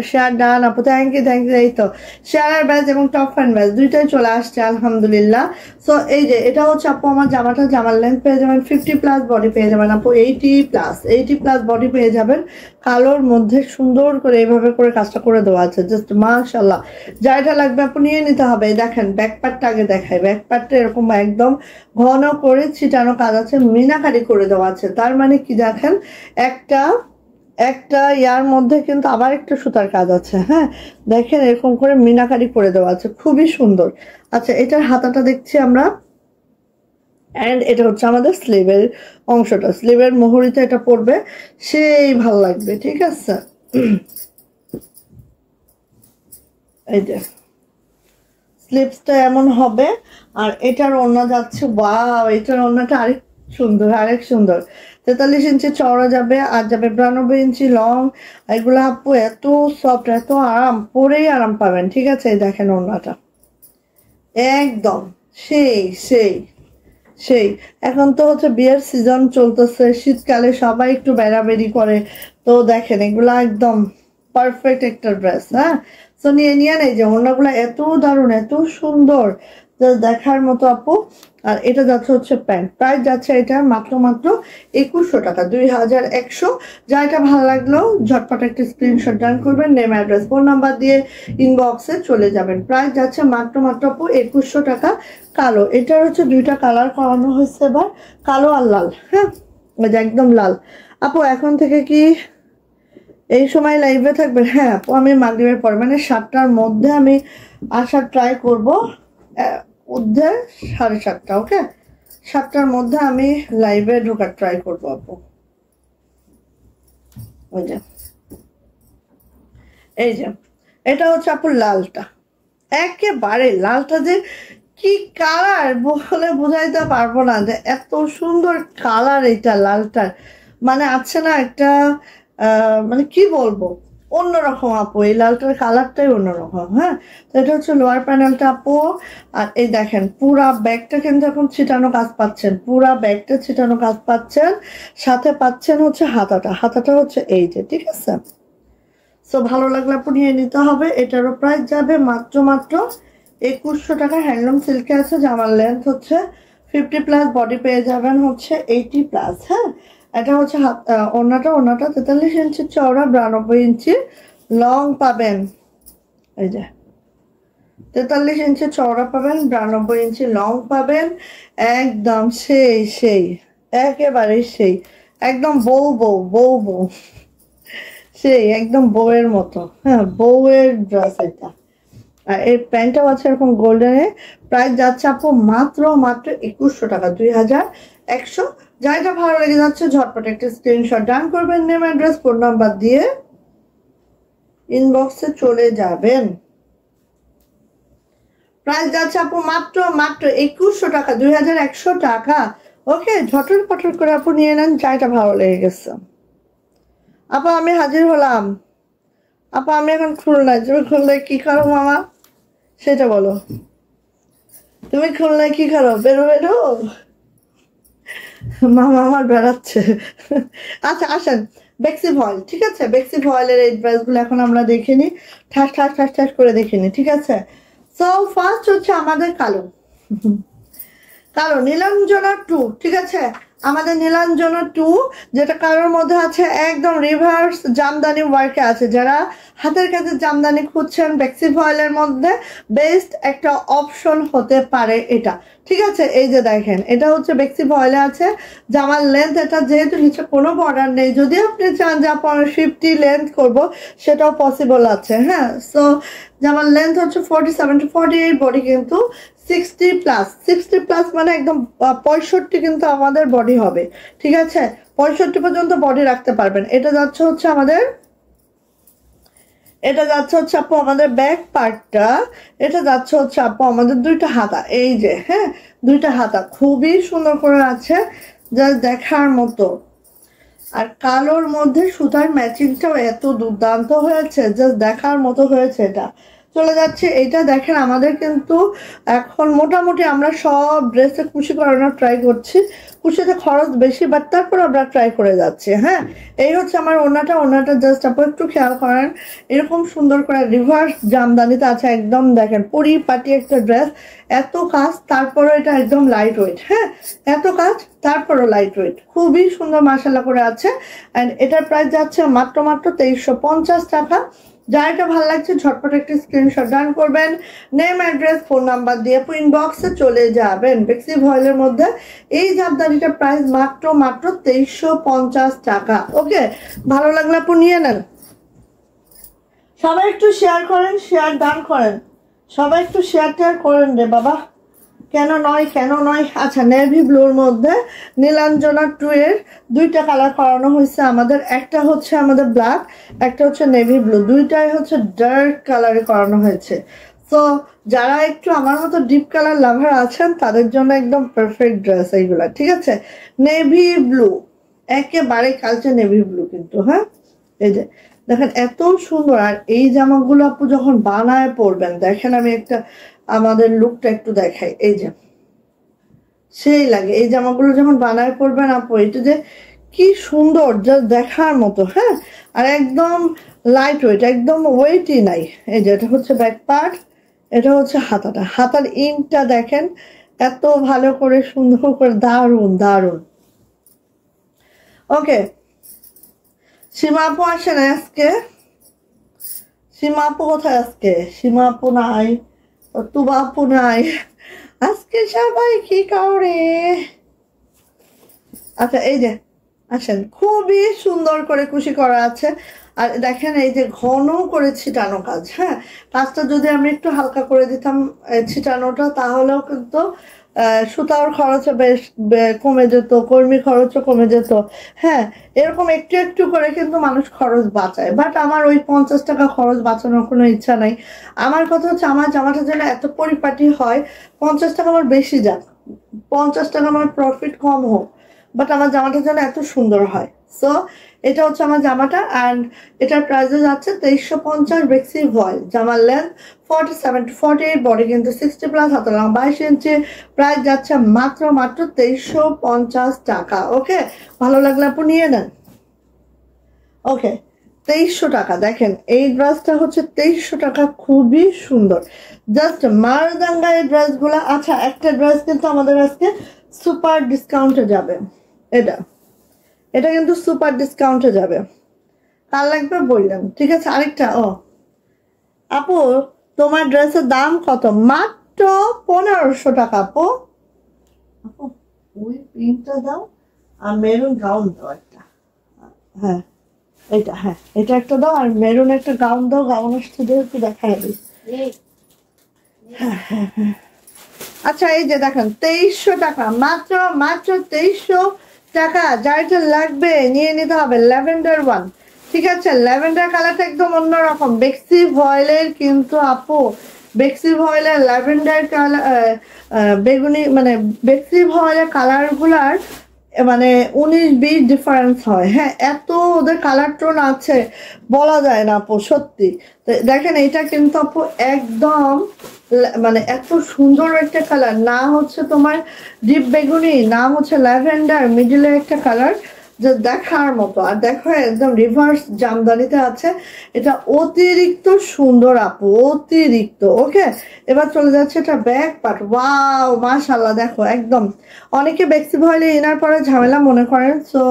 শেয়ার ডান আপু, থ্যাংক ইউ থ্যাংক ইউ। এই তো শেয়ার আর ব্যাচ এবং টপ অ্যান্ড ব্যাচ দুইটাই চলে আসছে আলহামদুলিল্লাহ। সো এই যে এটা হচ্ছে আপু আমার জামাটা, জামার লেন্থ পেয়ে যাবেন 50+ বডি পেয়ে যাবেন আপু, 80+ বডি পেয়ে যাবেন। কালোর মধ্যে সুন্দর করে এইভাবে করে কাজটা করে দেওয়া আছে, জাস্ট মাশাল্লাহ। যাইটা লাগবে আপু নিয়ে নিতে হবে। দেখেন ব্যাক পার্টটা আগে দেখাই, ব্যাক পার্টটা এরকম একদম ঘন করে ছিটানো কাজ আছে, মিনাকারি করে দেওয়া আছে। তার মানে কি দেখেন, একটা একটা ইয়ার মধ্যে কিন্তু আবার একটা সুতার কাজ আছে। হ্যাঁ, দেখেন এরকম করে মিনাকারি করে দেওয়া আছে, খুবই সুন্দর। আচ্ছা, এটার হাতাটা দেখছি আমরা, অ্যান্ড এটা হচ্ছে আমাদের স্লিভের অংশটা, স্লিভের মোহরিতে এটা পড়বে, সেই ভালো লাগবে। ঠিক আছে, এই যে স্লিভসটা এমন হবে। আর এটার ওড়না যাচ্ছে, ওয়াও, এটার ওড়নাটা আরেক সুন্দর, আরেক সুন্দর। 43 ইঞ্চি চওড়া যাবে, আর যাবে 92 ইঞ্চি লং। এগুলো আপু এত সফট, এত আরাম, পরেই আরাম পাবেন। ঠিক আছে, এই দেখেন ওড়নাটা একদম সেই সেই সেই। এখন তো হচ্ছে বিয়ের সিজন চলতেছে, শীতকালে সবাই একটু বেড়াবেড়ি করে, তো দেখেন এগুলা একদম পারফেক্ট একটা ড্রেস। হ্যাঁ, তো নিয়ে নিয়ে এই যে ওড়নাগুলো এত দারুণ, এত সুন্দর, দেখার মতো আপু। আর এটা যাচ্ছে হচ্ছে প্যান্ট, প্রাইস যাচ্ছে এটা মাত্র মাত্র 2100 টাকা, 2100। যা এটা ভালো লাগলো ঝটপট একটা স্ক্রিনশট ডান করবেন, নেম অ্যাড্রেস ফোন নাম্বার দিয়ে ইনবক্সে চলে যাবেন। প্রাইস যাচ্ছে মাত্র মাত্র আপু 2100 টাকা। কালো, এটার হচ্ছে দুইটা কালার করানো হয়েছে এবার, কালো আর লাল। হ্যাঁ, ওই যে একদম লাল। আপু এখন থেকে কি এই সময় লাইভে থাকবেন? হ্যাঁ আপু, আমি মাগরিবের পর মানে 7টার মধ্যে আমি আসার ট্রাই করব, ঊর্ধ্বে 7:30। ওকে, 7টার মধ্যে আমি লাইভে ঢোকার ট্রাই করবো আপু। ওই যে এই যে এটা হচ্ছে আপুর লালটা, একেবারে লালটা যে কি কালার বলে বোঝাইতে পারবো না, যে এত সুন্দর কালার এটা লালটার। মানে আছে না একটা মানে কি বলবো, অন্যরকম আপু, এই লালটার কালারটাই অন্যরকম। হ্যাঁ, তো এটা হচ্ছে লোয়ার প্যানেলটা আপু। আর এই দেখেন পুরা ব্যাগটা কিন্তু এখন ছিটানো কাজ পাচ্ছেন, পুরা ব্যাগটা ছিটানো কাজ পাচ্ছেন, সাথে পাচ্ছেন হচ্ছে হাতাটা, হাতাটা হচ্ছে এই যে। ঠিক আছে, সো ভালো লাগলে আপু নিয়ে নিতে হবে। এটারও প্রাইস যাবে মাত্র মাত্র 2100 টাকা। হ্যান্ডলুম সিল্কে আছে, জামার লেন্থ হচ্ছে 50+, বডি পেয়ে যাবেন হচ্ছে 80+। হ্যাঁ, এটা হচ্ছে ওড়নাটা 43 ইঞ্চি চওড়া, 92 ইঞ্চি লং পাবেন। এই যে 43 ইঞ্চি চওড়া পাবেন, 92 ইঞ্চি লং পাবেন, একদম সেই সেই, একেবারে সেই, একদম বউ বউ বউ বউ, সেই একদম বউয়ের মতো। হ্যাঁ, বউয়ের ড্রেস এটা। আর এর প্যান্টটাও আছে এরকম গোল্ডেনে। প্রাইস যাচ্ছে আপু মাত্র মাত্র 2100 টাকা, 2100। যাইটা ভালো লেগে যাচ্ছে ঝটপট একটা স্ক্রিনশট ডান করবেন, নেম অ্যাড্রেস ফোন নাম্বার দিয়ে ইনবক্সে চলে যাবেন। প্রাইস যাচ্ছে আপু মাত্র মাত্র 2100 টাকা, 2100 টাকা। ওকে, ঝটর পটর করে আপু নিয়ে নেন, যাইটা ভালো লেগে গেছে। আপা আমি হাজির হলাম। আপা আমি এখন খুলনায়, তুমি খুলনায় কি করো মামা সেটা বলো। তুমি খুলনায় কি করো? বেরো বেরো, মামা আমার বেড়াচ্ছে। আচ্ছা আসেন, বেক্সি ভয়েল। ঠিক আছে, বেক্সি ভয়েলের এই ড্রেসগুলো এখন আমরা দেখে নিই, ঠাস ঠাস ঠাস ঠাস করে দেখে নিই। ঠিক আছে, সো ফার্স্ট হচ্ছে আমাদের কালো কালো নীলাঞ্জনা 2, ঠিক আছে? আমাদের নীলাঞ্জনা 2 যেটা কালোর মধ্যে আছে একদম রিভার্স জামদানি ওয়ার্কে আছে। যারা হাতের কাছে জামদানি খুঁজছেন বেক্সি ভয়েলের মধ্যে বেস্ট একটা অপশন হতে পারে এটা, ঠিক আছে? এই যে দেখেন এটা হচ্ছে বেক্সি ভয়েলে আছে। জামার লেন্থ এটা যেহেতু নিচে কোনো বর্ডার নেই, যদি আপনি চান যে আপনার 50 লেন্থ করব সেটাও পসিবল আছে। হ্যাঁ, সো জামার লেন্থ হচ্ছে 47 to 48, বডি কিন্তু 60 প্লাস মানে একদম 65 কিন্তু আমাদের বডি হবে, ঠিক আছে? 65 পর্যন্ত বডি রাখতে পারবেন। এটা যাচ্ছে হচ্ছে আপু আমাদের ব্যাক পার্টটা, এটা যাচ্ছে হচ্ছে আপু আমাদের দুইটা হাতা, এই যে হ্যাঁ দুইটা হাতা খুবই সুন্দর করে আছে, যা দেখার মতো। আর কালোর মধ্যে সুতার ম্যাচিংটাও এত দুর্দান্ত হয়েছে, জাস্ট দেখার মতো হয়েছে। এটা চলে যাচ্ছে, এইটা দেখেন আমাদের কিন্তু এখন মোটামুটি আমরা সব ড্রেসে কুশি করানোর ট্রাই করছি। কুশিতে খরচ বেশি, বাট তারপর আমরা ট্রাই করে যাচ্ছি। হ্যাঁ, এই হচ্ছে আমার ওড়নাটা জাস্ট আপনি একটু খেয়াল করেন, এরকম সুন্দর করে রিভার্স জামদানিতে আছে একদম। দেখেন পরিপাটি একটা ড্রেস, এত কাজ তারপরও এটা একদম লাইট ওয়েট। হ্যাঁ, এত কাজ তারপরও লাইট ওয়েট, খুবই সুন্দর মাশাআল্লাহ করে আছে। অ্যান্ড এটার প্রাইস যাচ্ছে মাত্র 2350 টাকা। যার এটা ভালো লাগছে ঝটপট একটি স্ক্রিনশট ডান করবেন, নেম অ্যাড্রেস ফোন নাম্বার দিয়ে ইনবক্সে চলে যাবেন। বেক্সি ভয়েলের মধ্যে এই জামদানিটার প্রাইস মাত্র 2350 টাকা। ওকে, ভালো লাগলে আপু নিয়ে নেন। সবাই একটু শেয়ার করেন, শেয়ার ডান করেন, সবাই একটু শেয়ার টেয়ার করেন রে বাবা, কেন নয়। আচ্ছা, নেভি ব্লুর মধ্যে নীলাঞ্জনা 2 এর দুইটা কালার করানো হয়েছে আমাদের, একটা হচ্ছে আমাদের ব্ল্যাক, একটা হচ্ছে নেভি ব্লু, দুইটাই হচ্ছে ডার্ক কালারে করানো হয়েছে। তো যারা একটু আমার মতো ডিপ কালার লাভার আছেন তাদের জন্য একদম পারফেক্ট ড্রেস এইগুলা, ঠিক আছে? নেভি ব্লু, একেবারে কালচে নেভি ব্লু কিন্তু। হ্যাঁ, এই যে দেখেন এত সুন্দর। আর এই জামাগুলো আপু যখন বানায় পরবেন, দেখেন আমি একটা আমাদের লুকটা একটু দেখাই, এই যে সেই লাগে এই জামাগুলো যখন বানায় পরবেন আপু, এটা যে কি সুন্দর, যা দেখার মতো। হ্যাঁ, আর একদম লাইট ওয়েট, একদম ওয়েটই নাই। এই যে এটা হচ্ছে ব্যাক পার্ট, এটা হচ্ছে হাতাটা, হাতার ইনটা দেখেন এত ভালো করে সুন্দর করে, দারুন। ওকে, সীমা আপু আসে না আজকে? সীমা আপু কোথায় আজকে? সীমা আপু নাই, তুবা আপু নাই, আজকে সবাই কি করে? আচ্ছা, এই যে আসেন, খুবই সুন্দর করে কুশি করা আছে। আর দেখেন এই যে ঘন করে ছিটানো কাজ। হ্যাঁ, কাজটা যদি আমি একটু হালকা করে দিতাম ছিটানোটা, তাহলেও কিন্তু সুতার খরচও বেশ কমে যেত, কর্মী খরচও কমে যেত। হ্যাঁ, এরকম একটু একটু করে কিন্তু মানুষ খরচ বাঁচায়, বাট আমার ওই 50 টাকা খরচ বাঁচানোর কোনো ইচ্ছা নাই। আমার কথা হচ্ছে আমার জামাটা যেন এত পরিপাটি হয়, 50 টাকা আমার বেশি যাক, 50 টাকা আমার প্রফিট কম হোক, বাট আমার জামাটা যেন এত সুন্দর হয়। সো এটা হচ্ছে আমার জামাটা, অ্যান্ড এটার প্রাইসে যাচ্ছে 2350। বেক্সি ভয়েল, জামার লেন্থ 47 to 48, বডি কিন্তু 60 প্লাস, হাতে লং 22 ইঞ্চি। প্রাইস যাচ্ছে মাত্র 2350 টাকা। ওকে, ভালো লাগলে আপনি নিয়ে নেন। ওকে, 2300 টাকা। দেখেন এই ড্রেসটা হচ্ছে 2300 টাকা, খুবই সুন্দর, জাস্ট মারদাঙ্গা এই ড্রেসগুলো। আচ্ছা, একটা ড্রেস কিন্তু আমাদের আজকে সুপার ডিসকাউন্টে যাবে, এটা কিন্তু সুপার ডিসকাউন্টে যাবে। কার লাগবে বললাম, ঠিক আছে? আরেকটা, আপু তোমার ড্রেসের দাম কত? মাত্র 1500 টাকা। আপু ওই প্রিন্টটা দাও, আর মেরুন গাউন দাও একটা। হ্যাঁ, এটা একটা দাও, আর মেরুন একটা গাউন দাও, গাউনের সাথে একটু দেখাই দিই। আচ্ছা, এই যে দেখেন 2300 টাকা, মাত্র 2300 টাকা। যার এটা লাগবে নিয়ে নিতে হবে। ল্যাভেন্ডার 1, ঠিক আছে? ল্যাভেন্ডার কালারটা একদম অন্যরকম। বেক্সি ভয়েলের কিন্তু আপু, বেক্সি ভয়েলের ল্যাভেন্ডার কালার, বেগুনি, মানে বেক্সি ভয়েলের কালারগুলার মানে 19-20 ডিফারেন্স হয়। হ্যাঁ, এত ওদের কালার টোন আছে বলা যায় না আপু, সত্যি। দেখেন এটা কিন্তু আপু একদম মানে এত সুন্দর একটা কালার, না হচ্ছে তোমার ডিপ বেগুনি, না হচ্ছে ল্যাভেন্ডার, মিডিলে একটা কালার, যে দেখার মতো। আর দেখো একদম রিভার্স জামদানিতে আছে, এটা অতিরিক্ত সুন্দর আপু, অতিরিক্ত। ওকে, এবার চলে যাচ্ছে এটা ব্যাক পার্ট। ওয়াও মাশাআল্লাহ, দেখো একদম। অনেকে বেক্সি ভয়েলে ইনার পরে ঝামেলা মনে করেন, সো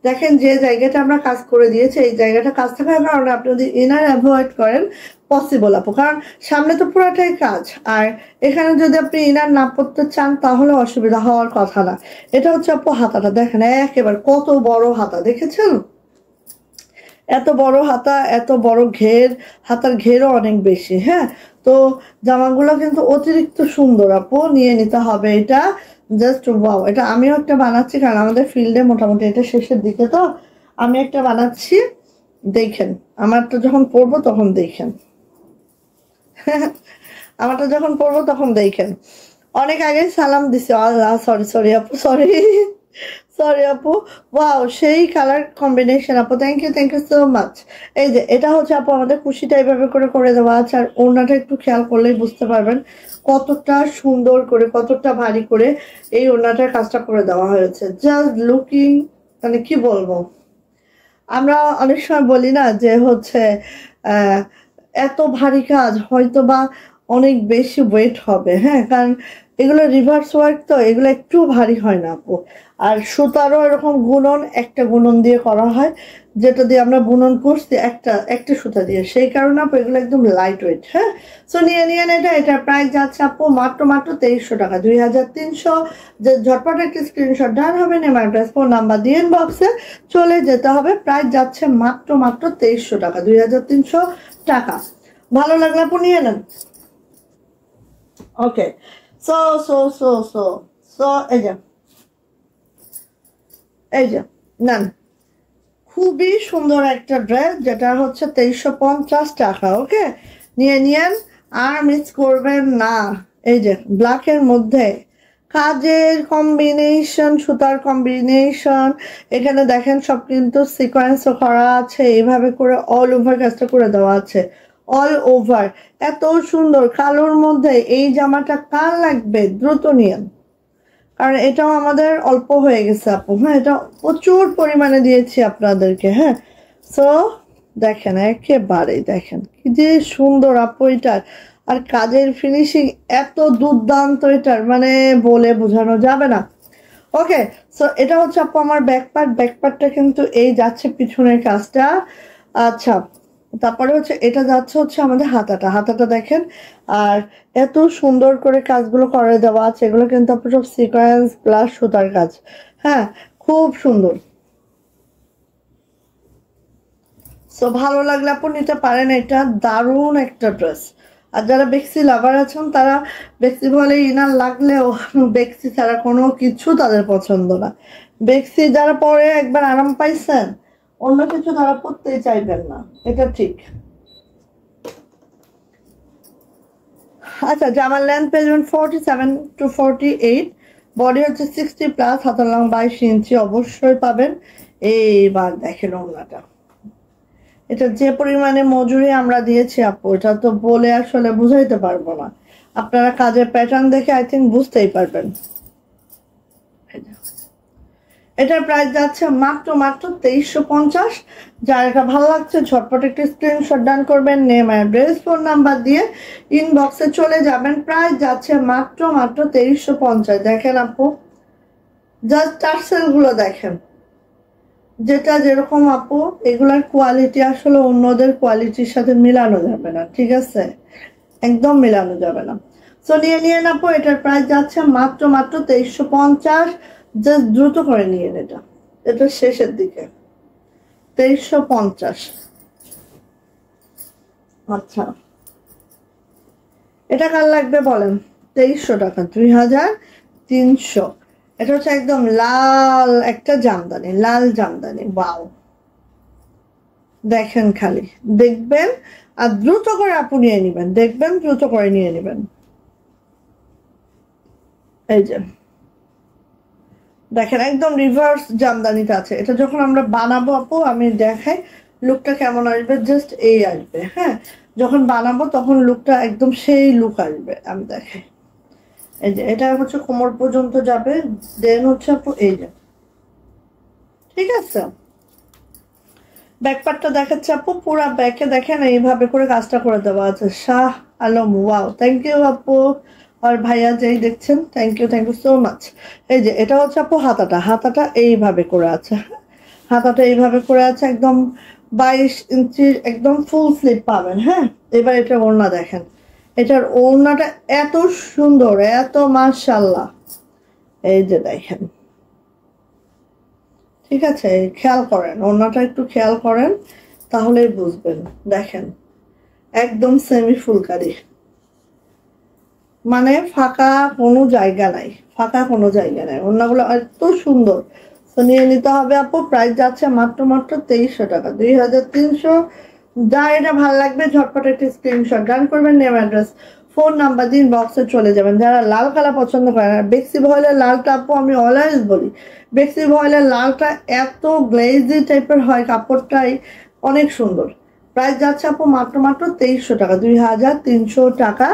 দেখেন যে জায়গাটা আমরা কাজ করে দিয়েছি, এই জায়গাটা কাজ থাকার কারণে আপনি যদি ইনার অ্যাভয়েড করেন পসিবল আপু, কারণ সামনে তো পুরোটাই কাজ। আর এখানে যদি আপনি ইনার না পড়তে চান তাহলে অসুবিধা হওয়ার কথা না। এটা হচ্ছে আপু হাতাটা, দেখেন একেবারে কত বড় হাতা, দেখেছেন? এত বড় হাতা, এত বড় ঘের, হাতার ঘেরও অনেক বেশি। হ্যাঁ, তো জামাগুলো কিন্তু অতিরিক্ত সুন্দর আপু, নিয়ে নিতে হবে এটা। জাস্ট ওয়াও, এটা আমিও একটা বানাচ্ছি কারণ আমাদের ফিল্ডে মোটামুটি এটা শেষের দিকে, তো আমি একটা বানাচ্ছি। দেখেন আমারটা যখন পরবো তখন দেখেন আমারটা যখন পরবো তখন দেখেন। অনেক আগে সালাম দিছে, আল্লাহ সরি সরি আপু, সরি সরি আপু। ওয়াও, সেই কালার কম্বিনেশন আপু, থ্যাংক ইউ সো মাচ। এই যে এটা হচ্ছে আপু আমাদের কুশিটা এইভাবে করে করে দেওয়া আছে, আর ওড়নাটা একটু খেয়াল করলেই বুঝতে পারবেন কতটা সুন্দর করে, কতটা ভারী করে এই ওড়নাটার কাজটা করে দেওয়া হয়েছে। জাস্ট লুকিং, মানে কি বলবো, আমরা অনেক সময় বলি না যে হচ্ছে আহ এত ভারী কাজ হয়তো বা অনেক বেশি ওয়েট হবে। হ্যাঁ, কারণ এগুলো রিভার্স ওয়ার্ক, তো এগুলো একটু ভারী হয় না আপু। আর সুতারও এরকম গুণন, একটা গুণন দিয়ে করা হয়, যেটা দিয়ে আমরা বুনন করছি একটা একটা সুতা দিয়ে, সেই কারণে আপু এগুলো একদম লাইট ওয়েট। হ্যাঁ, সো নিয়ে নিয়ে এটার প্রাইস যাচ্ছে আপু মাত্র মাত্র 2300 টাকা, 2300। যে ঝটপট একটা স্ক্রিনশট ডান হবে, নেম অ্যাড্রেস ফোন নাম্বার দিয়ে ইনবক্সে চলে যেতে হবে। প্রাইস যাচ্ছে মাত্র মাত্র 2300 টাকা, 2300 টাকা। ভালো লাগলে আপু নিয়ে নেন। Okay, so so so so so এই যে নেন, খুবই সুন্দর একটা ড্রেস, যেটা হচ্ছে 2350 টাকা। ওকে, নিয়ে নিয়েন, আর মিস করবেন না। এই যে ব্ল্যাকের মধ্যে কাজের কম্বিনেশন, সুতার কম্বিনেশন, এখানে দেখেন সব কিন্তু সিকোয়েন্সও করা আছে, এইভাবে করে অল ওভার কাজটা করে দেওয়া আছে, অল ওভার। এত সুন্দর কালোর মধ্যে এই জামাটা কার লাগবে দ্রুত নিয়েন, কারণ এটাও আমাদের অল্প হয়ে গেছে আপু। হ্যাঁ, এটা প্রচুর পরিমাণে দিয়েছি আপনাদেরকে। হ্যাঁ, সো দেখেন একেবারে দেখেন কি যে সুন্দর আপু এটার, আর কাজের ফিনিশিং এত দুর্দান্ত এটার, মানে বলে বোঝানো যাবে না। ওকে, সো এটা হচ্ছে আপু আমার ব্যাক পার্টটা কিন্তু এই যাচ্ছে পিছনের কাজটা। আচ্ছা, তারপরে হচ্ছে এটা যাচ্ছে হচ্ছে আমাদের হাতাটা দেখেন, আর এত সুন্দর করে কাজগুলো করে দেওয়া আছে, এগুলো কিন্তু আপু সব সিকোয়েন্স প্লাস সুতার কাজ। হ্যাঁ, খুব সুন্দর। সো ভালো লাগলে আপু নিতে পারেন, এটা দারুণ একটা ড্রেস। আর যারা বেক্সি লাভার আছেন তারা বেক্সি বলে ইনার লাগলেও বেক্সি ছাড়া কোনো কিছু তাদের পছন্দ না। বেক্সি যারা পরে একবার আরাম পাইছেন, অন্য কিছু তারা পড়তেই চাইবেন না, এটা ঠিক। আচ্ছা, জামার লেন্থ পেয়ে যাবেন 47 to 48, বডি হচ্ছে 60+, হাতার লং 22 ইঞ্চি অবশ্যই পাবেন। এইবার দেখেন ওড়নাটা, এটা যে পরিমাণে মজুরি আমরা দিয়েছি আপু, এটা তো বলে আসলে বুঝাইতে পারবো না। আপনারা কাজের প্যাটার্ন দেখে আই থিঙ্ক বুঝতেই পারবেন। এটার প্রাইস যাচ্ছে মাত্র মাত্র 2350। যার এটা ভালো লাগছে ঝটপট একটি স্ক্রিনশট ডান করবেন, নেম অ্যাড্রেস ফোন নাম্বার দিয়ে ইনবক্সে চলে যাবেন। প্রাইস যাচ্ছে মাত্র মাত্র 2350। দেখেন আপু, জাস্ট টার্সেল গুলো দেখেন, যেটা যেরকম আপু, এগুলার কোয়ালিটি আসলে অন্যদের কোয়ালিটির সাথে মিলানো যাবে না, ঠিক আছে? একদম মিলানো যাবে না। সো নিয়ে আপু, এটার প্রাইস যাচ্ছে মাত্র মাত্র 2350। জাস্ট দ্রুত করে নিয়ে এটা, এটা শেষের দিকে 2350। আচ্ছা, এটা কার লাগবে বলেন? 2300 টাকা, 2300। এটা হচ্ছে একদম লাল একটা জামদানি, লাল জামদানি। ওয়াও, দেখেন খালি দেখবেন আর দ্রুত করে আপু নিয়ে নিবেন, দেখবেন দ্রুত করে নিয়ে নিবেন। এই যে দেখেন একদম রিভার্স জামদানিটা আছে, এটা যখন আমরা বানাবো আপু আমি দেখাই লুকটা কেমন আসবে, জাস্ট এই আসবে। হ্যাঁ, যখন বানাবো তখন লুকটা একদম সেই লুক আসবে, আমি দেখাই। এই যে এটা হচ্ছে কোমর পর্যন্ত যাবে, দেন হচ্ছে আপু এই যে, ঠিক আছে, ব্যাকপার্টটা দেখাচ্ছে আপু, পুরা ব্যাকে দেখেন এইভাবে করে কাজটা করে দেওয়া আছে। Shah Alam, wow, thank you আপু আর ভাইয়া যেই দেখছেন, থ্যাংক ইউ সো মাচ। এই যে এটা হচ্ছে আপু হাতাটা, হাতাটা এইভাবে করে আছে, হাতাটা এইভাবে করে আছে, একদম 22 ইঞ্চির একদম ফুল স্লিপ পাবেন। হ্যাঁ, এবার এটা ওড়না দেখেন, এটার ওড়নাটা এত সুন্দর, এত মাশাআল্লাহ। এই যে দেখেন, ঠিক আছে, খেয়াল করেন ওড়নাটা, একটু খেয়াল করেন তাহলেই বুঝবেন। দেখেন একদম সেমি ফুলকারি, মানে ফাঁকা কোনো জায়গা নাই, ফাঁকা কোনো জায়গা নাই, ওড়নাগুলো এত সুন্দর। তো নিয়ে নিতে হবে আপু, প্রাইস যাচ্ছে মাত্র 2300 টাকা, 2300। যা এটা ভালো লাগবে ঝটপট একটি স্ক্রিনশট ডান করবেন, নেম অ্যাড্রেস ফোন নাম্বার দিন, বক্সে চলে যাবেন। যারা লাল কালার পছন্দ করেন, আর বেক্সি ভয়েলের লালটা আপু আমি অলওয়েজ বলি, বেক্সি ভয়েলের লালটা এত গ্লেজি টাইপের হয়, কাপড়টাই অনেক সুন্দর। প্রাইস যাচ্ছে আপু মাত্র 2300 টাকা, 2300 টাকা।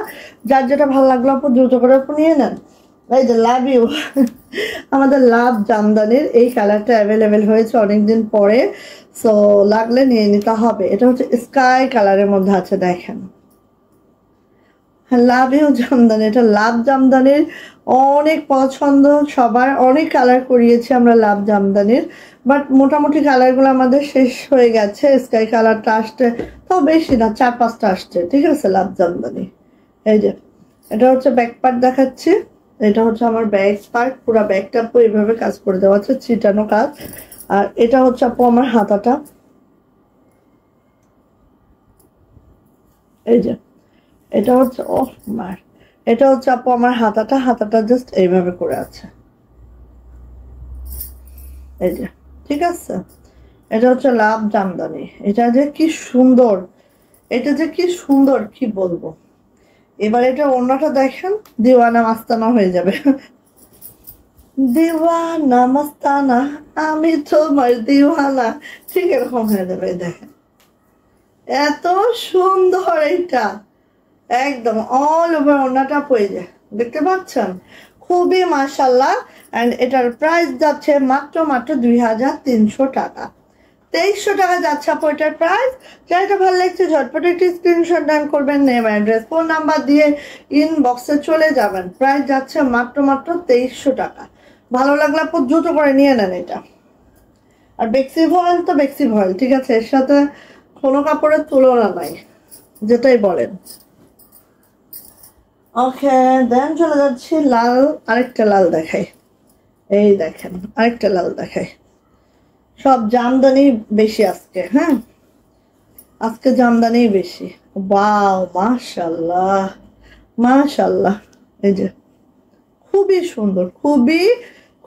যার যেটা ভালো লাগলো আপু দ্রুত করে আপু নিয়ে নেন। এই যে লাভ ইউ, আমাদের লাভ জামদানির এই কালারটা অ্যাভেলেবেল হয়েছে অনেকদিন পরে, সো লাগলে নিয়ে নিতে হবে। এটা হচ্ছে স্কাই কালারের মধ্যে আছে, দেখেন লাভ ইউ জামদানি, এটা লাভ জামদানির অনেক পছন্দ সবার, অনেক কালার করিয়েছি আমরা লাভ জামদানির, বাট মোটামুটি কালারগুলো আমাদের শেষ হয়ে গেছে। স্কাই কালারটা আসছে তাও বেশি না, 4-5টা আসছে। ঠিক আছে, লাভ জামদানি। এই যে এটা হচ্ছে ব্যাক পার্ট দেখাচ্ছি, এটা হচ্ছে আমার ব্যাক পার্ট, পুরো ব্যাকটা আপু এইভাবে কাজ করে দেওয়া আছে, ছিটানো কাজ। আর এটা হচ্ছে আপু আমার হাতাটা, এই যে এটা হচ্ছে এটা হচ্ছে আপু আমার হাতাটা, হাতাটা জাস্ট এইভাবে করে আছে, এই যে, ঠিক আছে। এটা হচ্ছে লাভ জামদানি, এটা যে কি সুন্দর, এটা যে কি সুন্দর কি বলবো। এবার এটা ওড়নাটা দেখেন, দিওয়ানা মাস্তানা হয়ে যাবে। দিওয়ানা মাস্তানা, আমি তোমার দিওয়ানা, ঠিক এরকম হয়ে যাবে। দেখেন এত সুন্দর এটা, একদম অল ওভার ওড়নাটা পড়ে যায়, দেখতে পাচ্ছেন, খুবই মাশাআল্লাহ। এন্ড এটার প্রাইস যাচ্ছে মাত্র 2300 টাকা, 2300 টাকা যাচ্ছে আপু এটার প্রাইস। যেটা ভালো লাগছে ঝটপট একটি স্ক্রিনশট ডান করবেন, নেম অ্যাড্রেস ফোন নাম্বার দিয়ে ইনবক্সে চলে যাবেন। প্রাইস যাচ্ছে মাত্র 2300 টাকা। ভালো লাগলে আপু দ্রুত করে নিয়ে নেন এটা। আর বেক্সি ভয়েল তো বেক্সি ভয়েল, ঠিক আছে, এর সাথে কোনো কাপড়ের তুলনা নাই, যেটাই বলেন। ওকে, দেন চলে যাচ্ছি লাল, আরেকটা লাল দেখাই। এই দেখেন আরেকটা লাল দেখাই, সব জামদানি বেশি আজকে। হ্যাঁ, আজকে জামদানি বেশি। ওয়াও, মাশাআল্লাহ মাশাআল্লাহ। এই যে খুবই সুন্দর, খুবই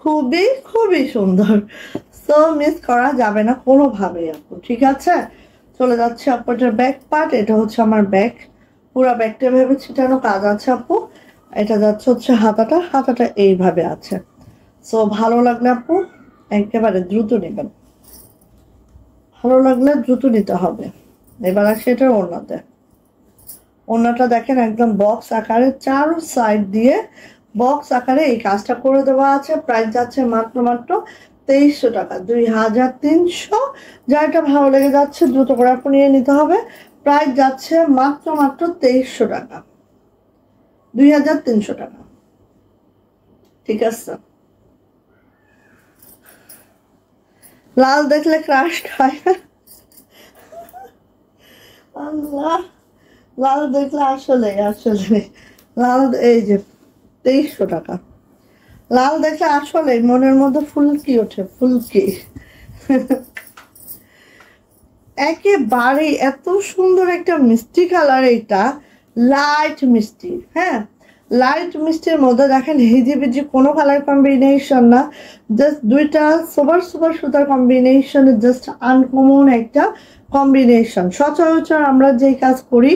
খুবই খুবই সুন্দর, সো মিস করা যাবে না কোনোভাবেই আপু। ঠিক আছে, চলে যাচ্ছে আপু এটার ব্যাক পার্ট, এটা হচ্ছে আমার ব্যাক, পুরো ব্যাকটা ভেবে ছিটানো কাজ আছে আপু। এটা যাচ্ছে হচ্ছে হাতাটা, হাতাটা এইভাবে আছে। সো ভালো লাগলে আপু একেবারে দ্রুত নেবেন, ভালো লাগলে দ্রুত নিতে হবে। এবার আসে এটা ওড়নাতে, ওড়নাটা দেখেন একদম বক্স আকারে, চারো সাইড দিয়ে বক্স আকারে এই কাজটা করে দেওয়া আছে। প্রাইস যাচ্ছে মাত্র 2300 টাকা, 2300। যারটা ভালো লেগে যাচ্ছে দ্রুত করে আপনি নিয়ে নিতে হবে। প্রাইস যাচ্ছে মাত্র 2300 টাকা, 2300 টাকা। ঠিক আছে, লাল দেখলে ক্রাশ খায়, আল্লাহ, লাল দেখলে আসলে আসলে লাল, এই যে 2300 টাকা, লাল দেখলে আসলে মনের মধ্যে ফুলকি ওঠে, ফুলকি। একেবারে এত সুন্দর একটা মিষ্টি কালার, এটা লাইট মিষ্টি। হ্যাঁ, লাইট মিষ্টির মধ্যে দেখেন হিজিবিজি কোনো কালার কম্বিনেশন না, জাস্ট দুইটা সুপার সুপার সুতার কম্বিনেশন, জাস্ট আনকমন একটা কম্বিনেশন। সচরাচর আমরা যেই কাজ করি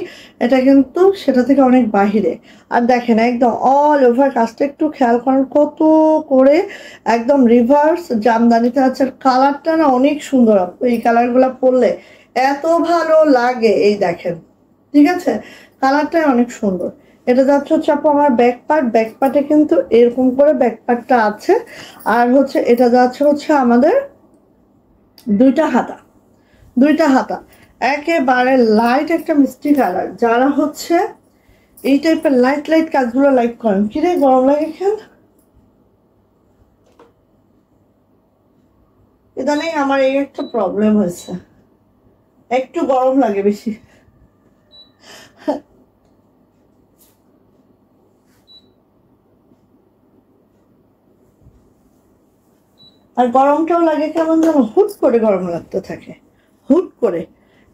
এটা কিন্তু সেটা থেকে অনেক বাহিরে। আর দেখেন একদম অল ওভার কাজটা একটু খেয়াল করেন, কত করে একদম রিভার্স জামদানিতে আছে। কালারটা না অনেক সুন্দর, এই কালারগুলো পরলে এত ভালো লাগে। এই দেখেন, ঠিক আছে, কালারটাই অনেক সুন্দর। এটা যাচ্ছে হচ্ছে আপু আমার ব্যাক পার্ট, ব্যাক পার্টে কিন্তু এরকম করে ব্যাক পার্টটা আছে। আর হচ্ছে এটা যাচ্ছে হচ্ছে আমাদের দুইটা হাতা, দুইটা হাতা, একেবারে লাইট একটা মিষ্টি কালার। যারা হচ্ছে এই টাইপের লাইট লাইট কাজগুলো লাইক করেন, কিরে গরম লাগে কেন? ইদানিং আমার এই একটা প্রবলেম হয়েছে, একটু গরম লাগে বেশি। আর গরমটাও লাগে কেমন যেন হুট করে গরম লাগতে থাকে, হুট করে।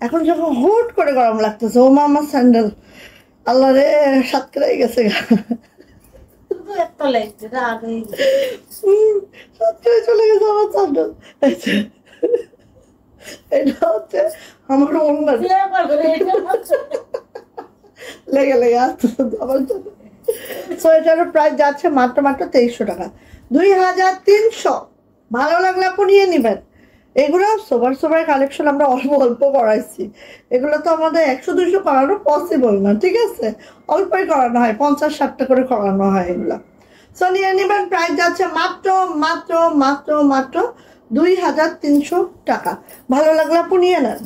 এখন যখন হুট করে গরম লাগতেছে, ও মামা স্যান্ডেল, আল্লাহ রে সাতটাই গেছে সাতটায় চলে গেছে আমার স্যান্ডেল। এটা হচ্ছে আমার অন্য লেগে লেগে আসতেছে আমার জন্য। সো এটারও প্রাইস যাচ্ছে মাত্র মাত্র 2300 টাকা, 2300। ভালো লাগলে আপনি নিয়ে নেবেন। এগুলো সোবার সোবার কালেকশন আমরা অল্প অল্প করাইছি, এগুলো তো আমাদের 100-200 করানো পসিবল না, ঠিক আছে? অল্পই করানো হয়, 50-60টা করে করানো হয় এগুলো। সো নিয়ে নেবেন, প্রাইস যাচ্ছে মাত্র মাত্র মাত্র মাত্র 2300 টাকা। ভালো লাগলে আপনি নিয়ে নেন।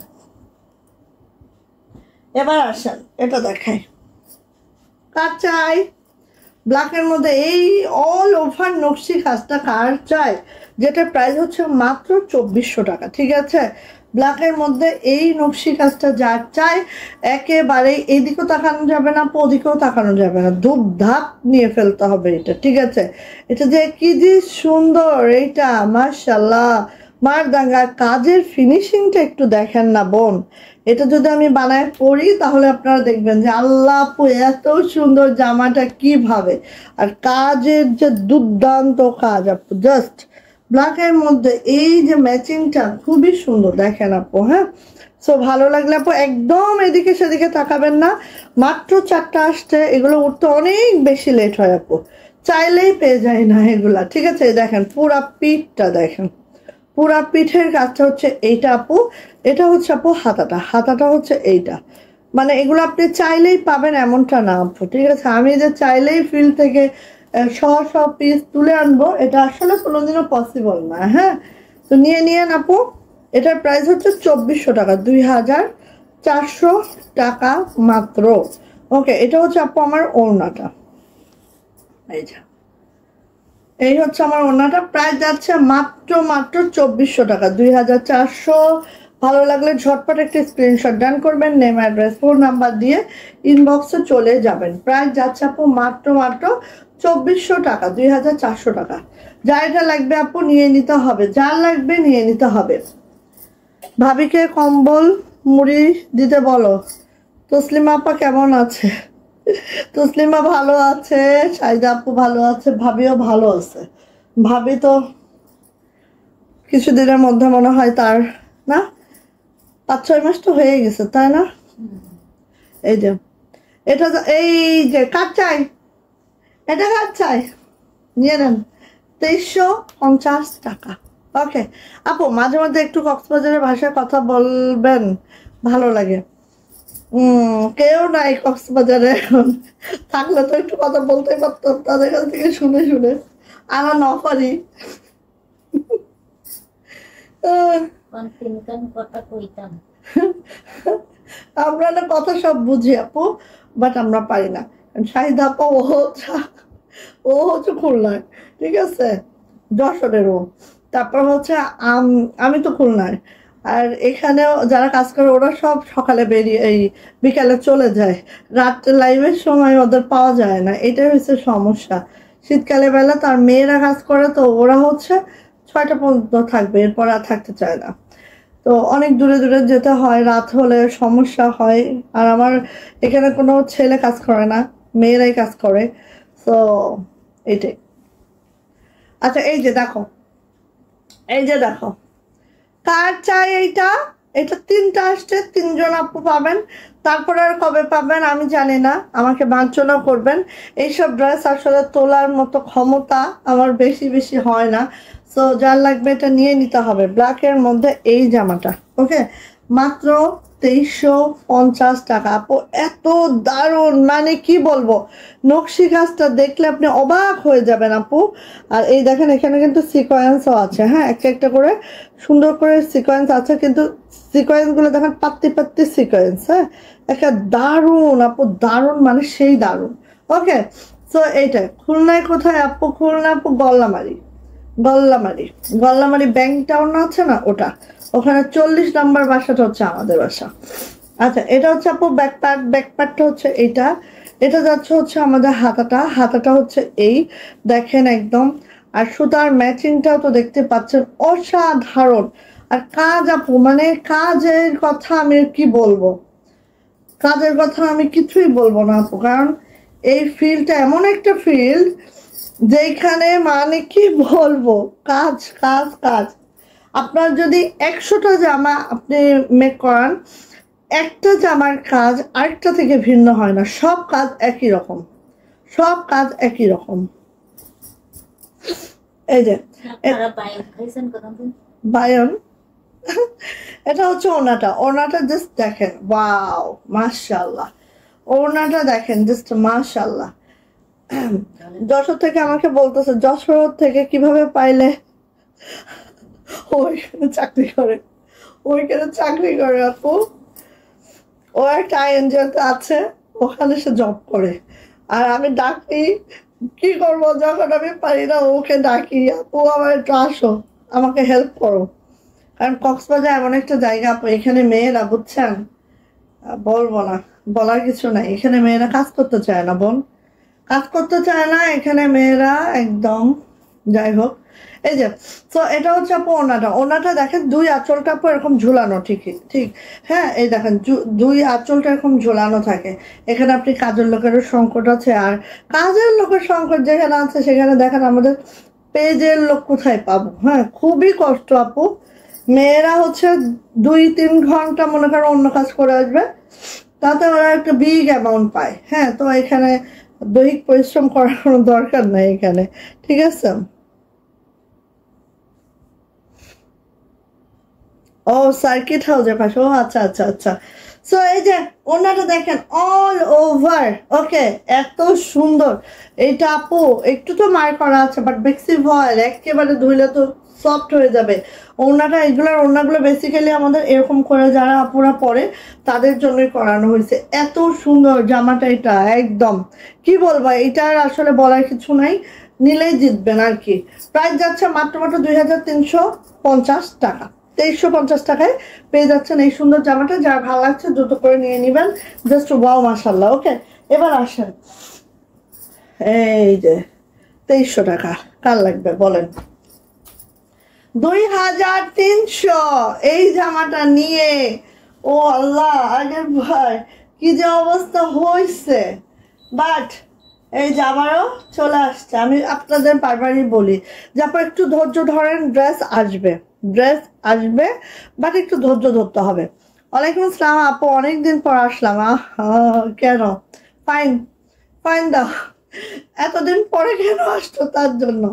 এবার আসেন এটা দেখাই, কার চাই ব্ল্যাকের মধ্যে এই অল ওভার নকশি কাজটা কার চাই, যেটার প্রাইস হচ্ছে মাত্র 2400 টাকা, ঠিক আছে? ব্ল্যাকের মধ্যে এই নকশি কাজটা যার চাই, একেবারে এদিকেও তাকানো যাবে না, ওদিকেও তাকানো যাবে না, ধূপ ধাপ নিয়ে ফেলতে হবে এটা, ঠিক আছে? এটা যে কি যে সুন্দর, এইটা মাশাআল্লাহ মারদাঙ্গা। কাজের ফিনিশিংটা একটু দেখেন না বোন, এটা যদি আমি বানায় পরি তাহলে আপনারা দেখবেন যে আল্লাহ আপু এত সুন্দর জামাটা কিভাবে, আর কাজের যে দুর্দান্ত কাজ আপু, জাস্ট ব্ল্যাকের মধ্যে এই যে ম্যাচিংটা খুবই সুন্দর, দেখেন আপু। হ্যাঁ, সো ভালো লাগলে আপু একদম এদিকে সেদিকে তাকাবেন না, মাত্র 4টা আসছে, এগুলো উঠতে অনেক বেশি লেট হয় আপু, চাইলেই পেয়ে যায় না এগুলা, ঠিক আছে? দেখেন পুরা পিঠটা দেখেন, পুরা পিঠের কাজটা হচ্ছে এইটা আপু, এটা হচ্ছে আপু হাতাটা, হাতাটা হচ্ছে এইটা। মানে এগুলো আপনি চাইলেই পাবেন এমনটা না আপু, ঠিক আছে? আমি যে চাইলেই ফিল্ড থেকে সব পিস তুলে আনবো, এটা আসলে কোনোদিনও পসিবল না। হ্যাঁ, তো নিয়ে নিয়েন আপু, এটার প্রাইস হচ্ছে 2400 টাকা, 2400 টাকা মাত্র। ওকে, এটা হচ্ছে আপু আমার ওড়নাটা, এই যে এই হচ্ছে আমার ওড়নাটা, প্রাইস যাচ্ছে মাত্র মাত্র 2400 টাকা, 2400। ভালো লাগলে ঝটপট একটা স্ক্রিনশট ডান করবেন, নেম অ্যাড্রেস ফোন নাম্বার দিয়ে ইনবক্সে চলে যাবেন। প্রাইস যাচ্ছে আপু মাত্র মাত্র 2400 টাকা, 2400 টাকা। যা এটা লাগবে আপু নিয়ে নিতে হবে, যার লাগবে নিয়ে নিতে হবে। ভাবিকে কম্বল মুড়ি দিতে বলো। তসলিমা আপা কেমন আছে? তসলিমা ভালো আছে, শাহিদা আপু ভালো আছে, ভাবিও ভালো আছে। ভাবি তো কিছুদিনের মধ্যে মনে হয় তার না 5-6 মাস তো হয়ে গেছে, তাই না? এই যে এটা, এই যে কার চাই, এটা কার চাই, নিয়ে নেন, 2350 টাকা। ওকে আপু, মাঝে মাঝে একটু কক্সবাজারের ভাষায় কথা বলবেন, ভালো লাগে। কেউ নাই কক্সবাজারে এখন, থাকলে তো একটু কথা বলতে পারতাম তাদের কাছ থেকে শুনে শুনে, আনা নফারি। আমরা না কথা সব বুঝি আপু, বাট আমরা পারি না। শাহিদা আপা ও হচ্ছে খুলনায়, ঠিক আছে, যশোরের ও। তারপর হচ্ছে আমি তো খুলনায়, আর এখানেও যারা কাজ করে ওরা সব সকালে বেরিয়ে এই বিকালে চলে যায়, রাত্রে লাইভের সময় ওদের পাওয়া যায় না, এটাই হচ্ছে সমস্যা। শীতকালে বেলা তার মেয়েরা কাজ করে, তো ওরা হচ্ছে 6টা পর্যন্ত থাকবে, এরপর আর থাকতে চায় না। তো অনেক দূরে দূরে যেতে হয়, রাত হলে সমস্যা হয়। আর আমার এখানে কোনো ছেলে কাজ করে না, মেয়েরাই কাজ করে, তো এইটাই। আচ্ছা এই যে দেখো, এই যে দেখো কার চাই এইটা, এটা 3টা আসছে, 3জন আপু পাবেন। তারপরে আর কবে পাবেন আমি জানি না, আমাকে বাঞ্ছনা করবেন। এইসব ড্রেস আসলে তোলার মতো ক্ষমতা আমার বেশি বেশি হয় না, সো যার লাগবে এটা নিয়ে নিতে হবে। ব্ল্যাকের মধ্যে এই জামাটা, ওকে, মাত্র 2350 টাকা আপু। এত দারুণ, মানে কি বলবো, নকশি কাজটা দেখলে আপনি অবাক হয়ে যাবেন আপু। আর এই দেখেন এখানে কিন্তু সিকোয়েন্সও আছে, হ্যাঁ একটা একটা করে সুন্দর করে সিকোয়েন্স আছে, কিন্তু সিকোয়েন্স গুলো দেখেন পাত্তি পাত্তি সিকোয়েন্স, হ্যাঁ একটা দারুণ আপু, দারুণ মানে সেই দারুণ। ওকে, সো এইটা খুলনায় কোথায় আপু? খুলনা আপু গল্লামারি, গল্লামারি, গল্লামারি ব্যাংক টাউন আছে না ওটা, ওখানে 40 নম্বর বাসাটা হচ্ছে আমাদের বাসা। আচ্ছা, এটা হচ্ছে আপু ব্যাকপ্যাক, ব্যাকপ্যাকটা হচ্ছে এইটা, এটা যাচ্ছে হচ্ছে আমাদের হাতাটা, হাতাটা হচ্ছে এই দেখেন একদম। আর সুতার ম্যাচিংটাও তো দেখতে পাচ্ছেন, অসাধারণ। আর কাজ আপু, মানে কাজের কথা আমি কি বলবো, কাজের কথা আমি কিছুই বলবো না আপু, কারণ এই ফিল্ডটা এমন একটা ফিল্ড যেখানে মানে কি বলবো, কাজ কাজ কাজ। আপনার যদি 100টা জামা আপনি মেক করান, একটা জামার কাজ আরেকটা থেকে ভিন্ন হয় না, সব কাজ একই রকম, সব কাজ একই রকম। এই যে বায়ন, এটা হচ্ছে ওনাটা, ওনাটা জাস্ট দেখেন, ওয়াও মাশাআল্লাহ, ওনাটা দেখেন জাস্ট মাশাআল্লাহ। যশোর থেকে আমাকে বলতেছে, যশোর থেকে কিভাবে পাইলে? ওইখানে চাকরি করে, ওইখানে চাকরি করে আপু, ও একটা আইএনজিওতে আছে, ওখানে সে জব করে। আর আমি ডাকি, কি করবো যখন আমি পারি না, ওকে ডাকি, আপু আমার একটু আসো, আমাকে হেল্প করো। কারণ কক্সবাজার এমন একটা জায়গা আপু, এখানে মেয়েরা বুঝছেন, বলবো না, বলার কিছু নাই, এখানে মেয়েরা কাজ করতে চায় না বোন, কাজ করতে চায় না এখানে মেয়েরা একদম। যাই হোক, এই যে, তো এটা হচ্ছে আপু ওনাটা, ওনাটা দেখেন দুই আঁচলটা আপু এরকম ঝুলানো, ঠিকই ঠিক, হ্যাঁ এই দেখেন দুই আঁচলটা এরকম ঝুলানো থাকে। এখানে আপনি কাজের লোকেরও সংকট আছে, আর কাজের লোকের সংকট যেখানে আছে সেখানে দেখেন আমাদের পেজের লোক কোথায় পাবো, হ্যাঁ খুবই কষ্ট আপু। মেয়েরা হচ্ছে 2-3 ঘন্টা মনে করো অন্য কাজ করে আসবে, তাতে ওরা একটা বিগ অ্যামাউন্ট পায়, হ্যাঁ তো এখানে দৈহিক পরিশ্রম করার কোনো দরকার নাই এখানে, ঠিক আছে। ও সার্কিট হাউসের পাশে, ও আচ্ছা আচ্ছা আচ্ছা। সো এই যে ওনাটা দেখেন অল ওভার, ওকে এত সুন্দর। এইটা আপু একটু তো মার করা আছে, বাট বেক্সি ভয়েল একেবারে ধুইলে তো সফট হয়ে যাবে। ওনাটা, এগুলোর ওনাগুলো বেসিক্যালি আমাদের এরকম করে যারা আপুরা পরে তাদের জন্যই করানো হয়েছে। এত সুন্দর জামাটা, এটা একদম কি বলবো, এটার আসলে বলার কিছু নাই, নিলেই জিতবেন আর কি। প্রাইস যাচ্ছে মাত্র মাত্র 2350 টাকা, 2350 টাকায় পেয়ে যাচ্ছেন এই সুন্দর জামাটা। যার ভালো লাগছে দ্রুত করে নিয়ে নিবেন, জাস্ট ওয়াও মাশাআল্লাহ। ওকে, এবার আসেন, এই যে 2300 টাকা, কার লাগবে বলেন? 2300 এই জামাটা নিয়ে, ও আল্লাহ আগের ভাই কি যে অবস্থা হয়েছে। বাট এই যে আবারও চলে আসছে, আমি আপনাদের বারবারই বলি যে আপনার একটু ধৈর্য ধরেন, ড্রেস আসবে, ড্রেস আসবে, বাট একটু ধৈর্য ধরতে হবে। ওয়ালাইকুম আসসালাম আপু, অনেকদিন পর আসলাম। কেন? ফাইন, ফাইন দাও, এতদিন পরে কেন আসতো তার জন্য।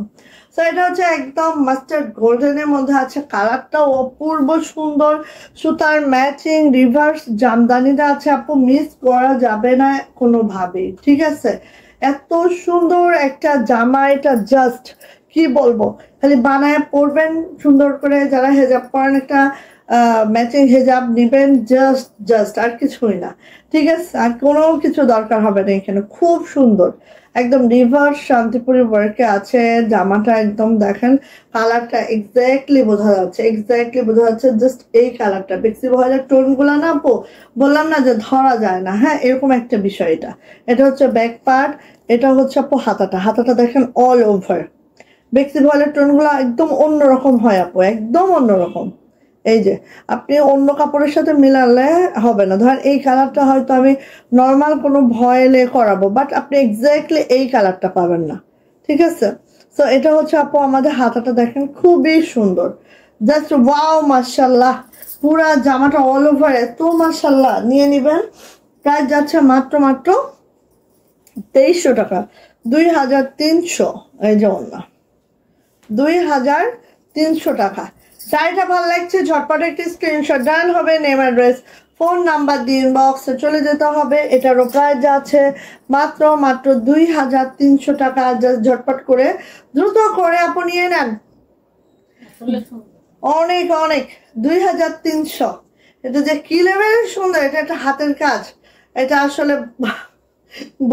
তো এটা হচ্ছে একদম মাস্টার্ড গোল্ডেনের মধ্যে আছে, কালারটাও অপূর্ব সুন্দর, সুতার ম্যাচিং রিভার্স জামদানিটা আছে আপু, মিস করা যাবে না কোনোভাবেই, ঠিক আছে। এত সুন্দর একটা জামা, এটা জাস্ট কি বলবো, খালি বানায় পরবেন সুন্দর করে, যারা হেজাব পরেন একটা ম্যাচিং হেজাব নিবেন, জাস্ট জাস্ট আর কিছুই না, ঠিক আছে, আর কোনো কিছু দরকার হবে না এখানে। খুব সুন্দর একদম রিভার্স শান্তিপুরি ওয়ার্কে আছে জামাটা, একদম দেখেন কালারটা এক্স্যাক্টলি বোঝা যাচ্ছে, এক্স্যাক্টলি বোঝা যাচ্ছে, জাস্ট এই কালারটা বেক্সি ভয়েলের টোন গুলা না আপু, বললাম না যে ধরা যায় না, হ্যাঁ এরকম একটা বিষয়। এটা এটা হচ্ছে ব্যাক পার্ট, এটা হচ্ছে আপু হাতাটা, হাতাটা দেখেন অল ওভার। বেক্সি ভয়েলের টোন গুলা একদম অন্যরকম হয় আপু, একদম অন্যরকম। এই যে আপনি অন্য কাপড়ের সাথে মিলালে হবে না, ধরেন এই কালারটা হয়তো আমি নর্মাল কোনো ভয়েলে করাবো, বাট আপনি এক্স্যাক্টলি এই কালারটা পাবেন না, ঠিক আছে। তো এটা হচ্ছে আপু আমাদের হাতাটা দেখেন খুবই সুন্দর, জাস্ট ওয়াও মাশাআল্লাহ। পুরা জামাটা অল ওভার এত মাশাআল্লাহ, নিয়ে নিবেন। প্রাইস যাচ্ছে মাত্র মাত্র 2300 টাকা, 2300। এই যে না, 2300 টাকা, শাড়িটা ভালো লাগছে, ঝটপট একটি স্ক্রিনশট ডান হবে, নেম অ্যাড্রেস ফোন নাম্বার দিয়ে ইনবক্সে চলে যেতে হবে। এটারও প্রাইস যাচ্ছে মাত্র মাত্র 2300 টাকা। জাস্ট ঝটপট করে দ্রুত করে আপু নিয়ে নেন। অনেক অনেক 2300, এটা যে কি লেভেলের সুন্দর, এটা একটা হাতের কাজ, এটা আসলে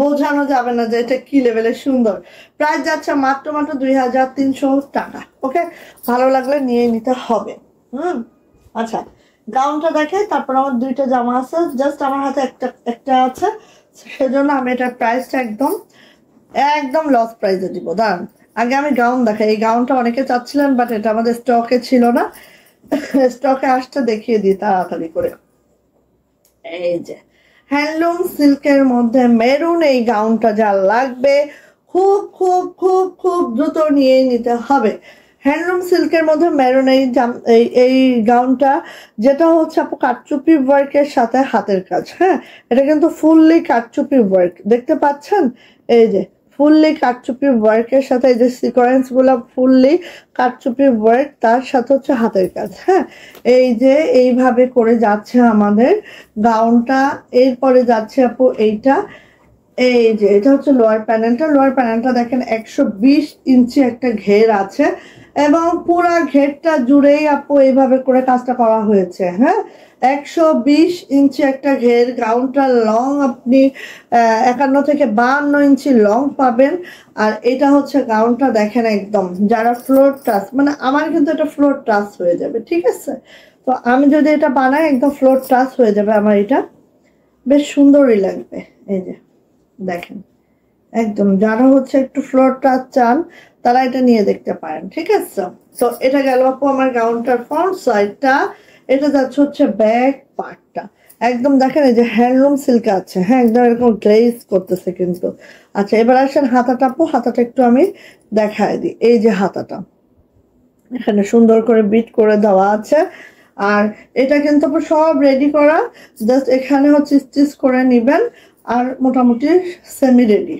বোঝানো যাবে না যে এটা কি লেভেলের সুন্দর। প্রাইস যাচ্ছে মাত্র মাত্র 2300 টাকা। ওকে, ভালো লাগলে নিয়ে নিতে হবে। আচ্ছা, গাউনটা দেখে তারপর আমার দুইটা জামা আছে, জাস্ট আমার হাতে একটা একটা আছে, সেজন্য আমি এটার প্রাইসটা একদম একদম লস প্রাইসে দিব। দাঁড়ান, আগে আমি গাউন দেখাই। এই গাউনটা অনেকে চাচ্ছিলেন, বাট এটা আমাদের স্টকে ছিল না, স্টকে আসতে দেখিয়ে দিই তাড়াতাড়ি করে। এই যে হ্যান্ডলুম সিল্কের মধ্যে মেরুন এই গাউনটা যা লাগবে, খুব খুব খুব খুব দ্রুত নিয়ে নিতে হবে। হ্যান্ডলুম সিল্কের মধ্যে মেরুন এই গাউনটা, যেটা হচ্ছে আপু কারচুপি ওয়ার্কের সাথে হাতের কাজ। হ্যাঁ, এটা কিন্তু ফুললি কারচুপি ওয়ার্ক, দেখতে পাচ্ছেন? এই যে ফুললি কারচুপি ওয়ার্কের সাথে এই যে সিকোয়েন্স গুলো ফুললি কারচুপি ওয়ার্ক, তার সাথে হচ্ছে হাতের কাজ। হ্যাঁ, এই যে এইভাবে করে যাচ্ছে আমাদের গাউনটা। এরপরে যাচ্ছে আপু এইটা, এই যে এটা হচ্ছে লোয়ার প্যানেলটা। লোয়ার প্যানেলটা দেখেন 120 ইঞ্চি একটা ঘের আছে, এবং পুরা ঘেরটা জুড়েই আপু এইভাবে করে কাজটা করা হয়েছে। হ্যাঁ, 120 ইঞ্চি একটা ঘের। গাউনটা লং আপনি 51 থেকে 52 ইঞ্চি লং পাবেন। আর এটা হচ্ছে গাউনটা দেখেন, একদম যারা ফ্লোর টাচ, মানে আমার কিন্তু এটা ফ্লোর টাচ হয়ে যাবে, ঠিক আছে? তো আমি যদি এটা বানাই একদম ফ্লোর টাচ হয়ে যাবে আমার, এটা বেশ সুন্দরই লাগবে। এই যে দেখেন, একদম যারা হচ্ছে একটু ফ্লোর টাচ চান তারা এটা নিয়ে দেখতে পারেন, ঠিক আছে? তো এটা গেল আপু আমার গাউনটার ফ্রন্ট সাইডটা। এটা যাচ্ছে হচ্ছে ব্যাক পার্টটা, একদম দেখেন এই যে হ্যান্ডলুম সিল্ক আছে। হ্যাঁ, একদম এরকম গ্লেজ করতেছে কিন্তু। আচ্ছা, এবার আসেন হাতাটা আপু, হাতাটা একটু আমি দেখায় দিই। এই যে হাতাটা এখানে সুন্দর করে বিট করে দেওয়া আছে, আর এটা কিন্তু সব রেডি করা, জাস্ট এখানে হচ্ছে স্টিচ করে নিবেন, আর মোটামুটি সেমি রেডি।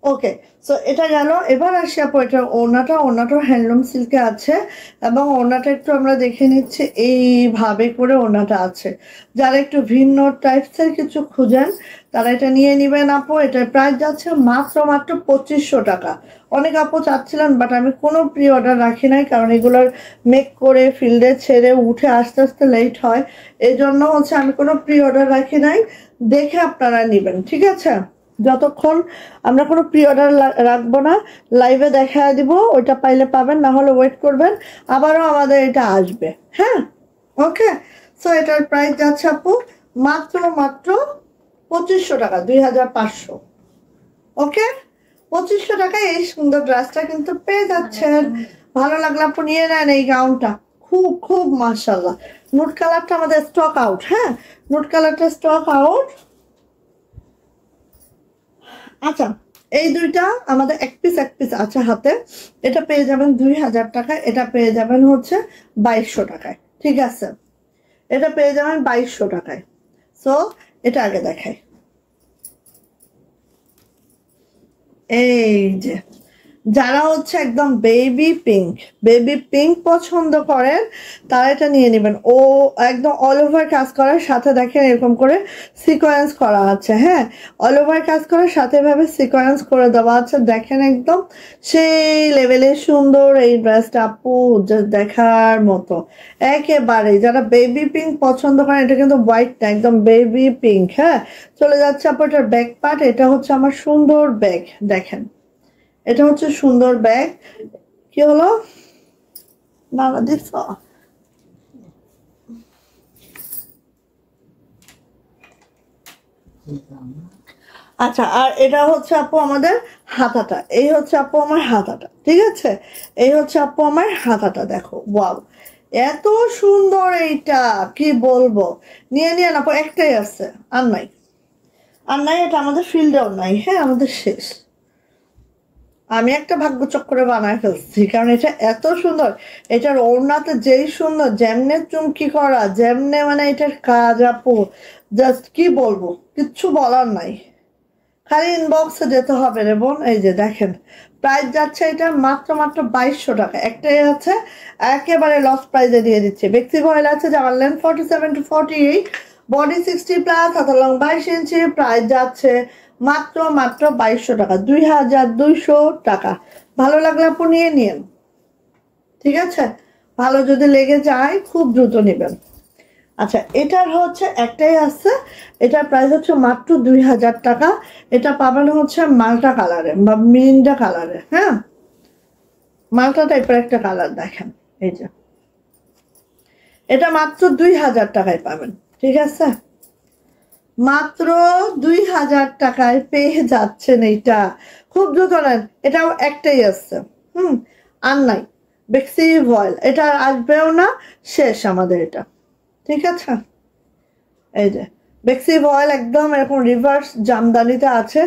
ওকে, সো এটা গেল। এবার আসি আপু এটা ওড়নাটা হ্যান্ডলুম সিল্কে আছে, এবং ওড়নাটা একটু আমরা দেখে নিচ্ছি। এইভাবে করে ওড়নাটা আছে। যারা একটু ভিন্ন টাইপসের কিছু খুঁজেন তারা এটা নিয়ে নিবেন আপু। এটার প্রাইস যাচ্ছে মাত্র মাত্র 2500 টাকা। অনেক আপু চাচ্ছিলেন, বাট আমি কোনো প্রি অর্ডার রাখি নাই, কারণ এগুলোর মেক করে ফিল্ডে ছেড়ে উঠে আস্তে আস্তে লেট হয়। এই জন্য হচ্ছে আমি কোনো প্রি অর্ডার রাখি নাই, দেখে আপনারা নিবেন, ঠিক আছে? যতক্ষণ আমরা কোনো প্রি অর্ডার রাখবো না, লাইভে দেখা দিব, ওইটা পাইলে পাবেন, না হলে ওয়েট করবেন, আবারও আমাদের এটা আসবে। হ্যাঁ, ওকে। সো এটার প্রাইস যাচ্ছে আপু মাত্র মাত্র 2500 টাকা, 2500। ওকে, 2500 টাকায় এই সুন্দর ড্রেসটা কিন্তু পেয়ে যাচ্ছেন। ভালো লাগলে আপু নিয়ে নেন এই গাউনটা, খুব খুব মাশাআল্লাহ। নুট কালারটা আমাদের স্টক আউট। হ্যাঁ, নুট কালারটা স্টক আউট। আচ্ছা, এই দুইটা আমাদের এক পিস আছে হাতে। এটা পেয়ে যাবেন 2000 টাকায়, এটা পেয়ে যাবেন হচ্ছে 2200 টাকায়, ঠিক আছে? এটা পেয়ে যাবেন 2200 টাকায়। সো এটা আগে দেখাই। এই যে যারা হচ্ছে একদম বেবি পিঙ্ক পছন্দ করেন তারা এটা নিয়ে নেবেন। ও একদম অল ওভার কাজ করার সাথে দেখেন এরকম করে সিকোয়েন্স করা আছে। হ্যাঁ, অল ওভার কাজ করার সাথে এভাবে সিকোয়েন্স করে দেওয়া আছে, দেখেন একদম সেই লেভেলে সুন্দর এই ড্রেসটা আপু, জাস্ট দেখার মতো একেবারে। যারা বেবি পিঙ্ক পছন্দ করেন, এটা কিন্তু হোয়াইট না, একদম বেবি পিঙ্ক। হ্যাঁ, চলে যাচ্ছে আপু এটার ব্যাক পার্ট। এটা হচ্ছে আমার সুন্দর ব্যাগ, দেখেন এটা হচ্ছে সুন্দর ব্যাগ। কি হলো বাংলা দিস? আচ্ছা, আর এটা হচ্ছে আপু আমাদের হাতাটা। এই হচ্ছে আপু আমার হাতাটা, ঠিক আছে? এই হচ্ছে আপু আমার হাতাটা, দেখো ওয়াও, এত সুন্দর এইটা, কি বলবো। নিয়ে নিয়ে আপু, একটাই আছে, আর নাই, আর নাই। এটা আমাদের ফিল্ডেও নাই। হ্যাঁ, আমাদের শেষ। আমি একটা ভাগ্য চক্রে বানায় ফেলছি, কারণ এটা এত সুন্দর। এটার ওড়নাতে যেই সুন্দর, যেমনে চুমকি করা, যেমনে মানে এটার কাজ আপু, জাস্ট কি বলবো, কিচ্ছু বলার নাই। খালি ইনবক্সে যেতে হবে রে বোন। এই যে দেখেন প্রাইস যাচ্ছে এটা মাত্র মাত্র 2200 টাকা। একটাই আছে, একেবারে লস প্রাইসে দিয়ে দিচ্ছে। বেক্সি ভয়েল আছে জামার লেন্থ 47 to 48, বডি 60+, হাতা লং 22 ইঞ্চি। প্রাইস যাচ্ছে মাত্র মাত্র 2200 টাকা, 2200 টাকা। ভালো লাগলে আপু নিয়ে নিন, ঠিক আছে? ভালো যদি লেগে যায় খুব দ্রুত নেবেন। আচ্ছা, এটার হচ্ছে একটাই আছে, এটার প্রাইস হচ্ছে মাত্র 2000 টাকা। এটা পাবেন হচ্ছে মাল্টা কালারে বা মিরিন্ডা কালারে। হ্যাঁ, মাল্টা টাইপের একটা কালার দেখেন, এই যে এটা মাত্র 2000 টাকায় পাবেন, ঠিক আছে? মাত্র 2000 টাকায় পেয়ে যাচ্ছেন এইটা। খুব দ্রুত নেন, এটাও একটাই আছে। আর নাই বেক্সি ভয়েল, এটা আসবেও না, শেষ আমাদের এটা, ঠিক আছে? এই যে বেক্সি ভয়েল একদম এরকম রিভার্স জামদানিতে আছে,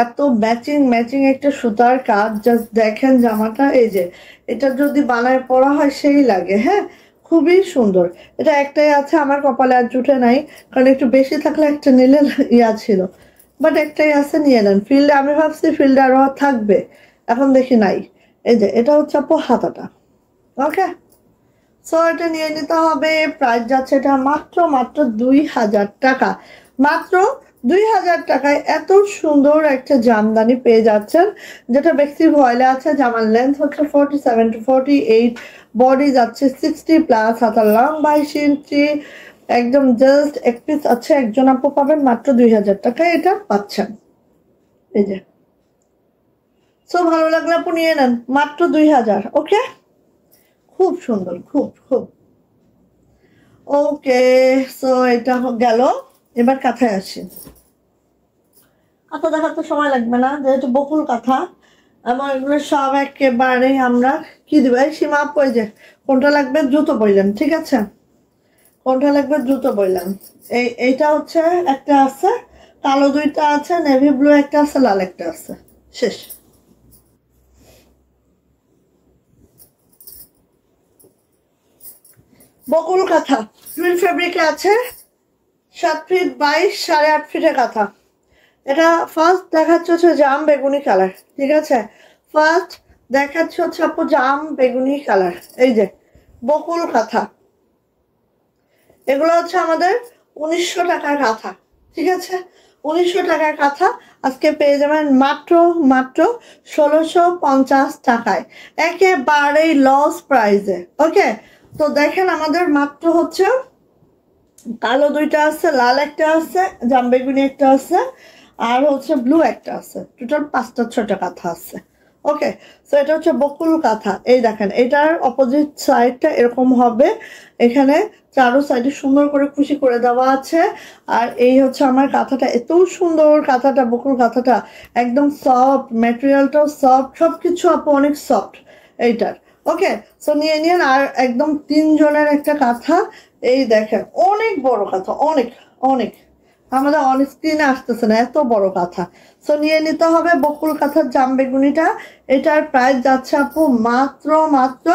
এত ম্যাচিং ম্যাচিং একটা সুতার কাজ, জাস্ট দেখেন জামাটা। এই যে এটা যদি বানায় পরা হয় সেই লাগে। হ্যাঁ, খুবই সুন্দর। এটা একটাই আছে, আমার কপালে আর জুটে নাই, কারণ একটু বেশি থাকলে একটা নিলে ইয়া ছিল, বাট একটাই আছে, নিয়ে নেন। ফিল্ডে আমি ভাবছি ফিল্ডে আরো থাকবে, এখন দেখি নাই। এই যে এটা হচ্ছে আপু হাতাটা, ওকে? সো এটা নিয়ে নিতে হবে। প্রাইস যাচ্ছে এটা মাত্র মাত্র 2000 টাকা। মাত্র 2000 টাকায় এত সুন্দর একটা জামদানি পেয়ে যাচ্ছেন, যেটা বেক্সি ভয়েলে আছে। জামার লেন্থ হচ্ছে 47 to 48, বডি যাচ্ছে 60+, হাতার লং 22 ইঞ্চি। একদম জাস্ট এক পিস আছে, একজন আপু পাবেন মাত্র 2000 টাকায় এটা পাচ্ছেন। এই যে, সো ভালো লাগলে আপু নিয়ে নেন, মাত্র 2000। ওকে, খুব সুন্দর, খুব খুব। ওকে, সো এটা গেল। এবার কাঁথায় আসি। কাঁথা দেখার তো সময় লাগবে না, যেহেতু বকুল কাঁথা। আমার এগুলো সব একেবারে আমরা কি দিব, এই সীমা আপু, এই যে কোনটা লাগবে দ্রুত বললেন, ঠিক আছে? কোনটা লাগবে দ্রুত বললাম। এইটা হচ্ছে একটা আছে, কালো দুইটা আছে, নেভি ব্লু একটা আছে, লাল একটা আছে, শেষ। বকুল কাঁথা টুইন ফেব্রিকে আছে, 7 ফিট 22, 8.5 ফিটের কাঁথা। এটা ফার্স্ট দেখাচ্ছে হচ্ছে জাম বেগুনি কালার, ঠিক আছে? ফার্স্ট দেখাচ্ছে হচ্ছে আপু জাম বেগুনি কালার। এই যে বকুল কাঁথা, এগুলো হচ্ছে আমাদের 1900 টাকার কাঁথা, ঠিক আছে? 1900 টাকার কাঁথা আজকে পেয়ে যাবেন মাত্র মাত্র 1650 টাকায়, একেবারেই লস প্রাইজে। ওকে, তো দেখেন আমাদের মাত্র হচ্ছে কালো দুইটা আছে, লাল একটা আছে, জাম বেগুনি একটা আছে, আর হচ্ছে ব্লু একটা আছে। টোটাল 5টা 6টা কাঁথা আছে। ওকে, সো এটা হচ্ছে বকুল কাঁথা। এই দেখেন, এটার অপোজিট সাইডটা এরকম হবে, এখানে চারো সাইডে সুন্দর করে খুশি করে দেওয়া আছে। আর এই হচ্ছে আমার কাঁথাটা, এত সুন্দর কাঁথাটা, বকুল কাঁথাটা একদম সফট, ম্যাটেরিয়ালটাও সফট, সবকিছু আপু অনেক সফট এইটার। ওকে, সো নিয়ে নিন। আর একদম 3 জনের একটা কাঁথা, এই দেখেন অনেক বড় কাঁথা, অনেক অনেক, আমাদের অন স্ক্রিনে আসতেছে না, এত বড় কাঁথা। সো নিয়ে নিতে হবে বকুল কাঁথার জাম বেগুনিটা। এটার প্রাইস যাচ্ছে আপু মাত্র মাত্র,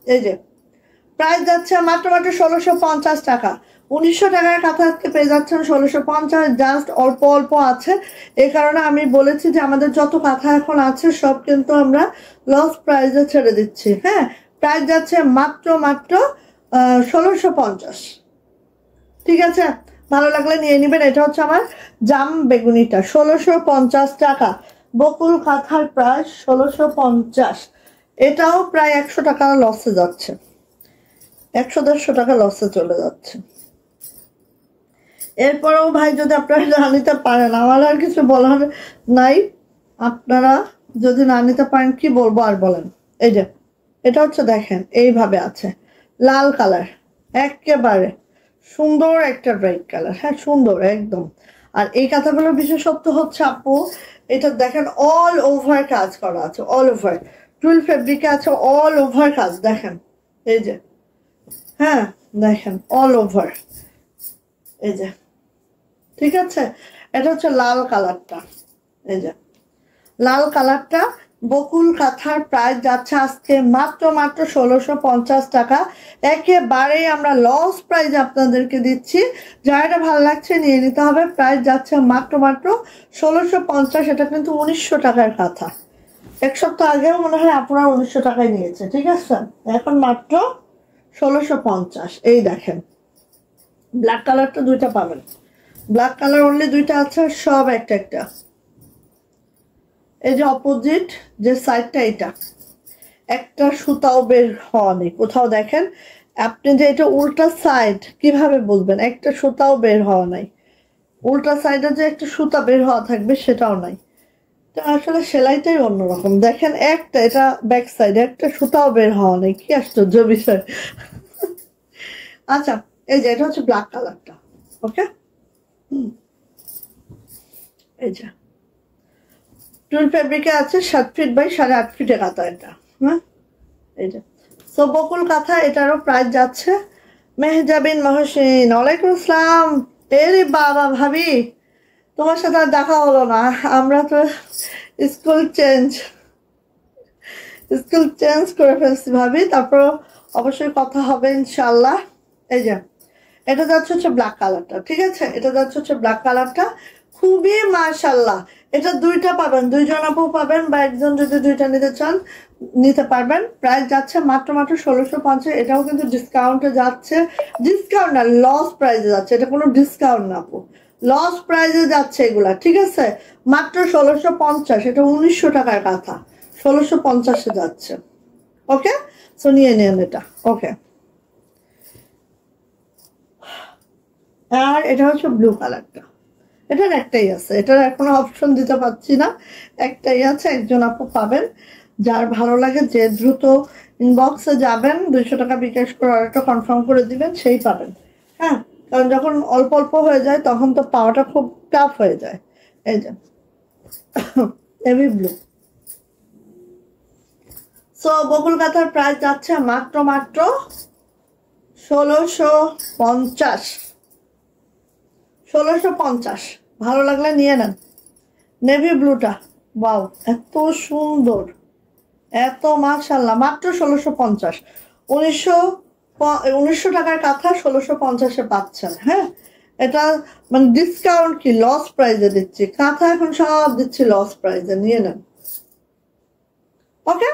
এই যে প্রাইস যাচ্ছে মাত্র মাত্র 1650 টাকা। 1900 টাকার কাঁথা আজকে পেয়ে যাচ্ছেন 1650, জাস্ট অল্প অল্প আছে। এই কারণে আমি বলেছি যে আমাদের যত কাঁথা এখন আছে সব কিন্তু আমরা লস প্রাইসে ছেড়ে দিচ্ছি। হ্যাঁ, প্রাইস যাচ্ছে মাত্র মাত্র 1650, ঠিক আছে? ভালো লাগলে নিয়ে নেবেন। এটা হচ্ছে আমার জাম বেগুনিটা, 1650 টাকা। বকুল কাঁথার প্রাইস 1650, এটাও প্রায় 100 টাকা লসে যাচ্ছে, 100-150 টাকা লসে চলে যাচ্ছে। এরপরেও ভাই যদি আপনারা না নিতে পারেন, আমার আর কিছু বলার নাই। আপনারা যদি না নিতে পারেন কি বলবো আর, বলেন। এই যে এটা হচ্ছে দেখেন এইভাবে আছে, লাল কালার, একেবারে সুন্দর একটা ব্রাইট কালার। হ্যাঁ, সুন্দর একদম। আর এই কাঁথাগুলোর বিশেষত্ব হচ্ছে আপু, এটা দেখেন অল ওভার কাজ করা আছে, অল ওভার টুইল ফেব্রিকে আছে, অল ওভার কাজ দেখেন। এই যে, হ্যাঁ দেখেন অল ওভার, এই যে, ঠিক আছে? এটা হচ্ছে লাল কালারটা, এই যে লাল কালারটা। বকুল কাঁথার প্রাইস যাচ্ছে আজকে মাত্র মাত্র 1650 টাকা। একেবারেই আমরা লস প্রাইস আপনাদেরকে দিচ্ছি, যার এটা ভালো লাগছে নিয়ে নিতে হবে। প্রাইস যাচ্ছে মাত্র মাত্র 1650, এটা কিন্তু 1900 টাকার কাঁথা। এক সপ্তাহ আগেও মনে হয় আপনারা 1900 টাকায় নিয়েছে, ঠিক আছে? এখন মাত্র 1650। এই দেখেন ব্ল্যাক কালারটা দুইটা পাবেন, ব্ল্যাক কালার অনলি দুইটা আছে, সব একটা একটা। এই যে অপোজিট যে সাইডটা, এটা একটা সুতাও বের হওয়া নেই কোথাও, দেখেন আপনি যে এটা উল্টা সাইড কিভাবে বুঝবেন? একটা সুতাও বের হওয়া নাই, উল্টা সাইডে যে একটা সুতা বের হওয়া থাকবে সেটাও নাই। তো আসলে সেলাইটাই অন্যরকম, দেখেন একটা, এটা ব্যাক সাইড একটা সুতাও বের হওয়া নেই, কি আশ্চর্য বিষয়। আচ্ছা, এই যে এটা হচ্ছে ব্ল্যাক কালারটা, ওকে? এই যে টুল ফেব্রিকে আছে, 7 ফিট বাই 8.5 ফিটে কাঁথা এটা, হ্যাঁ? এই যে সো বকুল কাঁথা, এটারও প্রাইস যাচ্ছে। মেহজাবিন মহসিন, ওয়ালাইকুম আসসালাম। এরে বাবা ভাবি, তোমার সাথে আর দেখা হলো না, আমরা তো স্কুল চেঞ্জ করে ফেলছি ভাবি, তারপর অবশ্যই কথা হবে ইনশাল্লাহ। এই যে এটা যাচ্ছে হচ্ছে ব্ল্যাক কালারটা, ঠিক আছে? এটা যাচ্ছে হচ্ছে ব্ল্যাক কালারটা, খুবই মাশাল্লাহ। এটা দুইটা পাবেন, দুইজন আপু পাবেন, বা একজন যদি দুইটা নিতে চান নিতে পারবেন। প্রাইস যাচ্ছে মাত্র 1650। এটাও কিন্তু ডিসকাউন্টে যাচ্ছে, ডিসকাউন্ট না, লস প্রাইসে যাচ্ছে, এটা কোনো ডিসকাউন্ট না আপু, লস প্রাইসে যাচ্ছে এগুলা, ঠিক আছে? মাত্র 1650। এটা 1900 টাকার কাঁথা, 1650-এ যাচ্ছে, ওকে? সো নিয়ে নেন এটা, ওকে? আর এটা হচ্ছে ব্লু কালারটা, এটার একটাই আছে, এটার এখনো অপশন দিতে পারছি না, একটাই আছে, একজন আপু পাবেন। যার ভালো লাগে যে দ্রুত ইনবক্সে যাবেন, 200 টাকা বিকাশ করে অর্ডারটা কনফার্ম করে দিবেন, সেই পাবেন। হ্যাঁ, কারণ যখন অল্প অল্প হয়ে যায় তখন তো পাওয়াটা খুব টাফ হয়ে যায়। এই যে নেভি ব্লু। সো বকুল কাঁথার প্রাইস যাচ্ছে মাত্র 1650। 1650, ভালো লাগলে নিয়ে নেন। নেভি ব্লুটা, ওয়াও এত সুন্দর, এত মাশাআল্লাহ, মাত্র 1650। 1900 টাকার কাঁথা 1650-এ পাচ্ছেন, হ্যাঁ? এটা মানে ডিসকাউন্ট কি, লস প্রাইসে দিচ্ছি কাঁথা, এখন সব দিচ্ছি লস প্রাইসে, নিয়ে নেন, ওকে?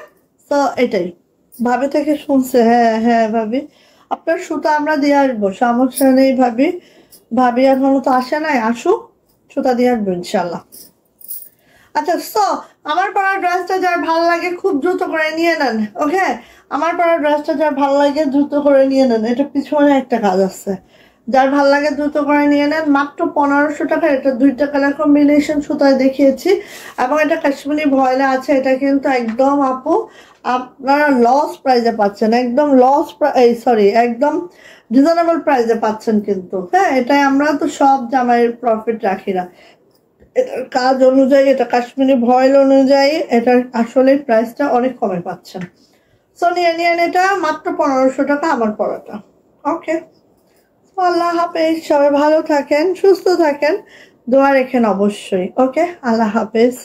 তো এটাই ভাবি থেকে শুনছে, হ্যাঁ হ্যাঁ ভাবি আপনার সুতা আমরা দিয়ে আসবো, সমস্যা নেই ভাবি, ভাবি এখনো তো আসে নাই, আসুক, সুতা দিয়ে আসবো ইনশাল্লাহ। আচ্ছা, সো আমার পরা ড্রেসটা যার ভালো লাগে খুব দ্রুত করে নিয়ে নেন, ওকে? আমার পরা ড্রেসটা যার ভালো লাগে দ্রুত করে নিয়ে নেন, এটা পিছনে একটা কাজ আছে, যার ভালো লাগে দ্রুত করে নিয়ে নেন। মাত্র 1500 টাকা, এটা দুইটা কালার কম্বিনেশন সুতায় দেখিয়েছি, এবং এটা কাশ্মীরি ভয়েলে আছে। এটা কিন্তু একদম আপু আপনারা লস প্রাইসে পাচ্ছেন, একদম লস, সরি, একদম রিজনেবল প্রাইসে পাচ্ছেন কিন্তু, হ্যাঁ? এটাই আমরা তো সব জামাইয়ের প্রফিট রাখি না, এটার কাজ অনুযায়ী, এটা কাশ্মীরি ভয়েল অনুযায়ী এটার আসলে প্রাইসটা অনেক কমে পাচ্ছেন। সো নিয়ে নিন এটা, মাত্র 1500 টাকা আমার পড়াটা, ওকে? আল্লাহ হাফেজ, সবাই ভালো থাকেন, সুস্থ থাকেন, দোয়া রেখেন অবশ্যই, ওকে? আল্লাহ হাফেজ।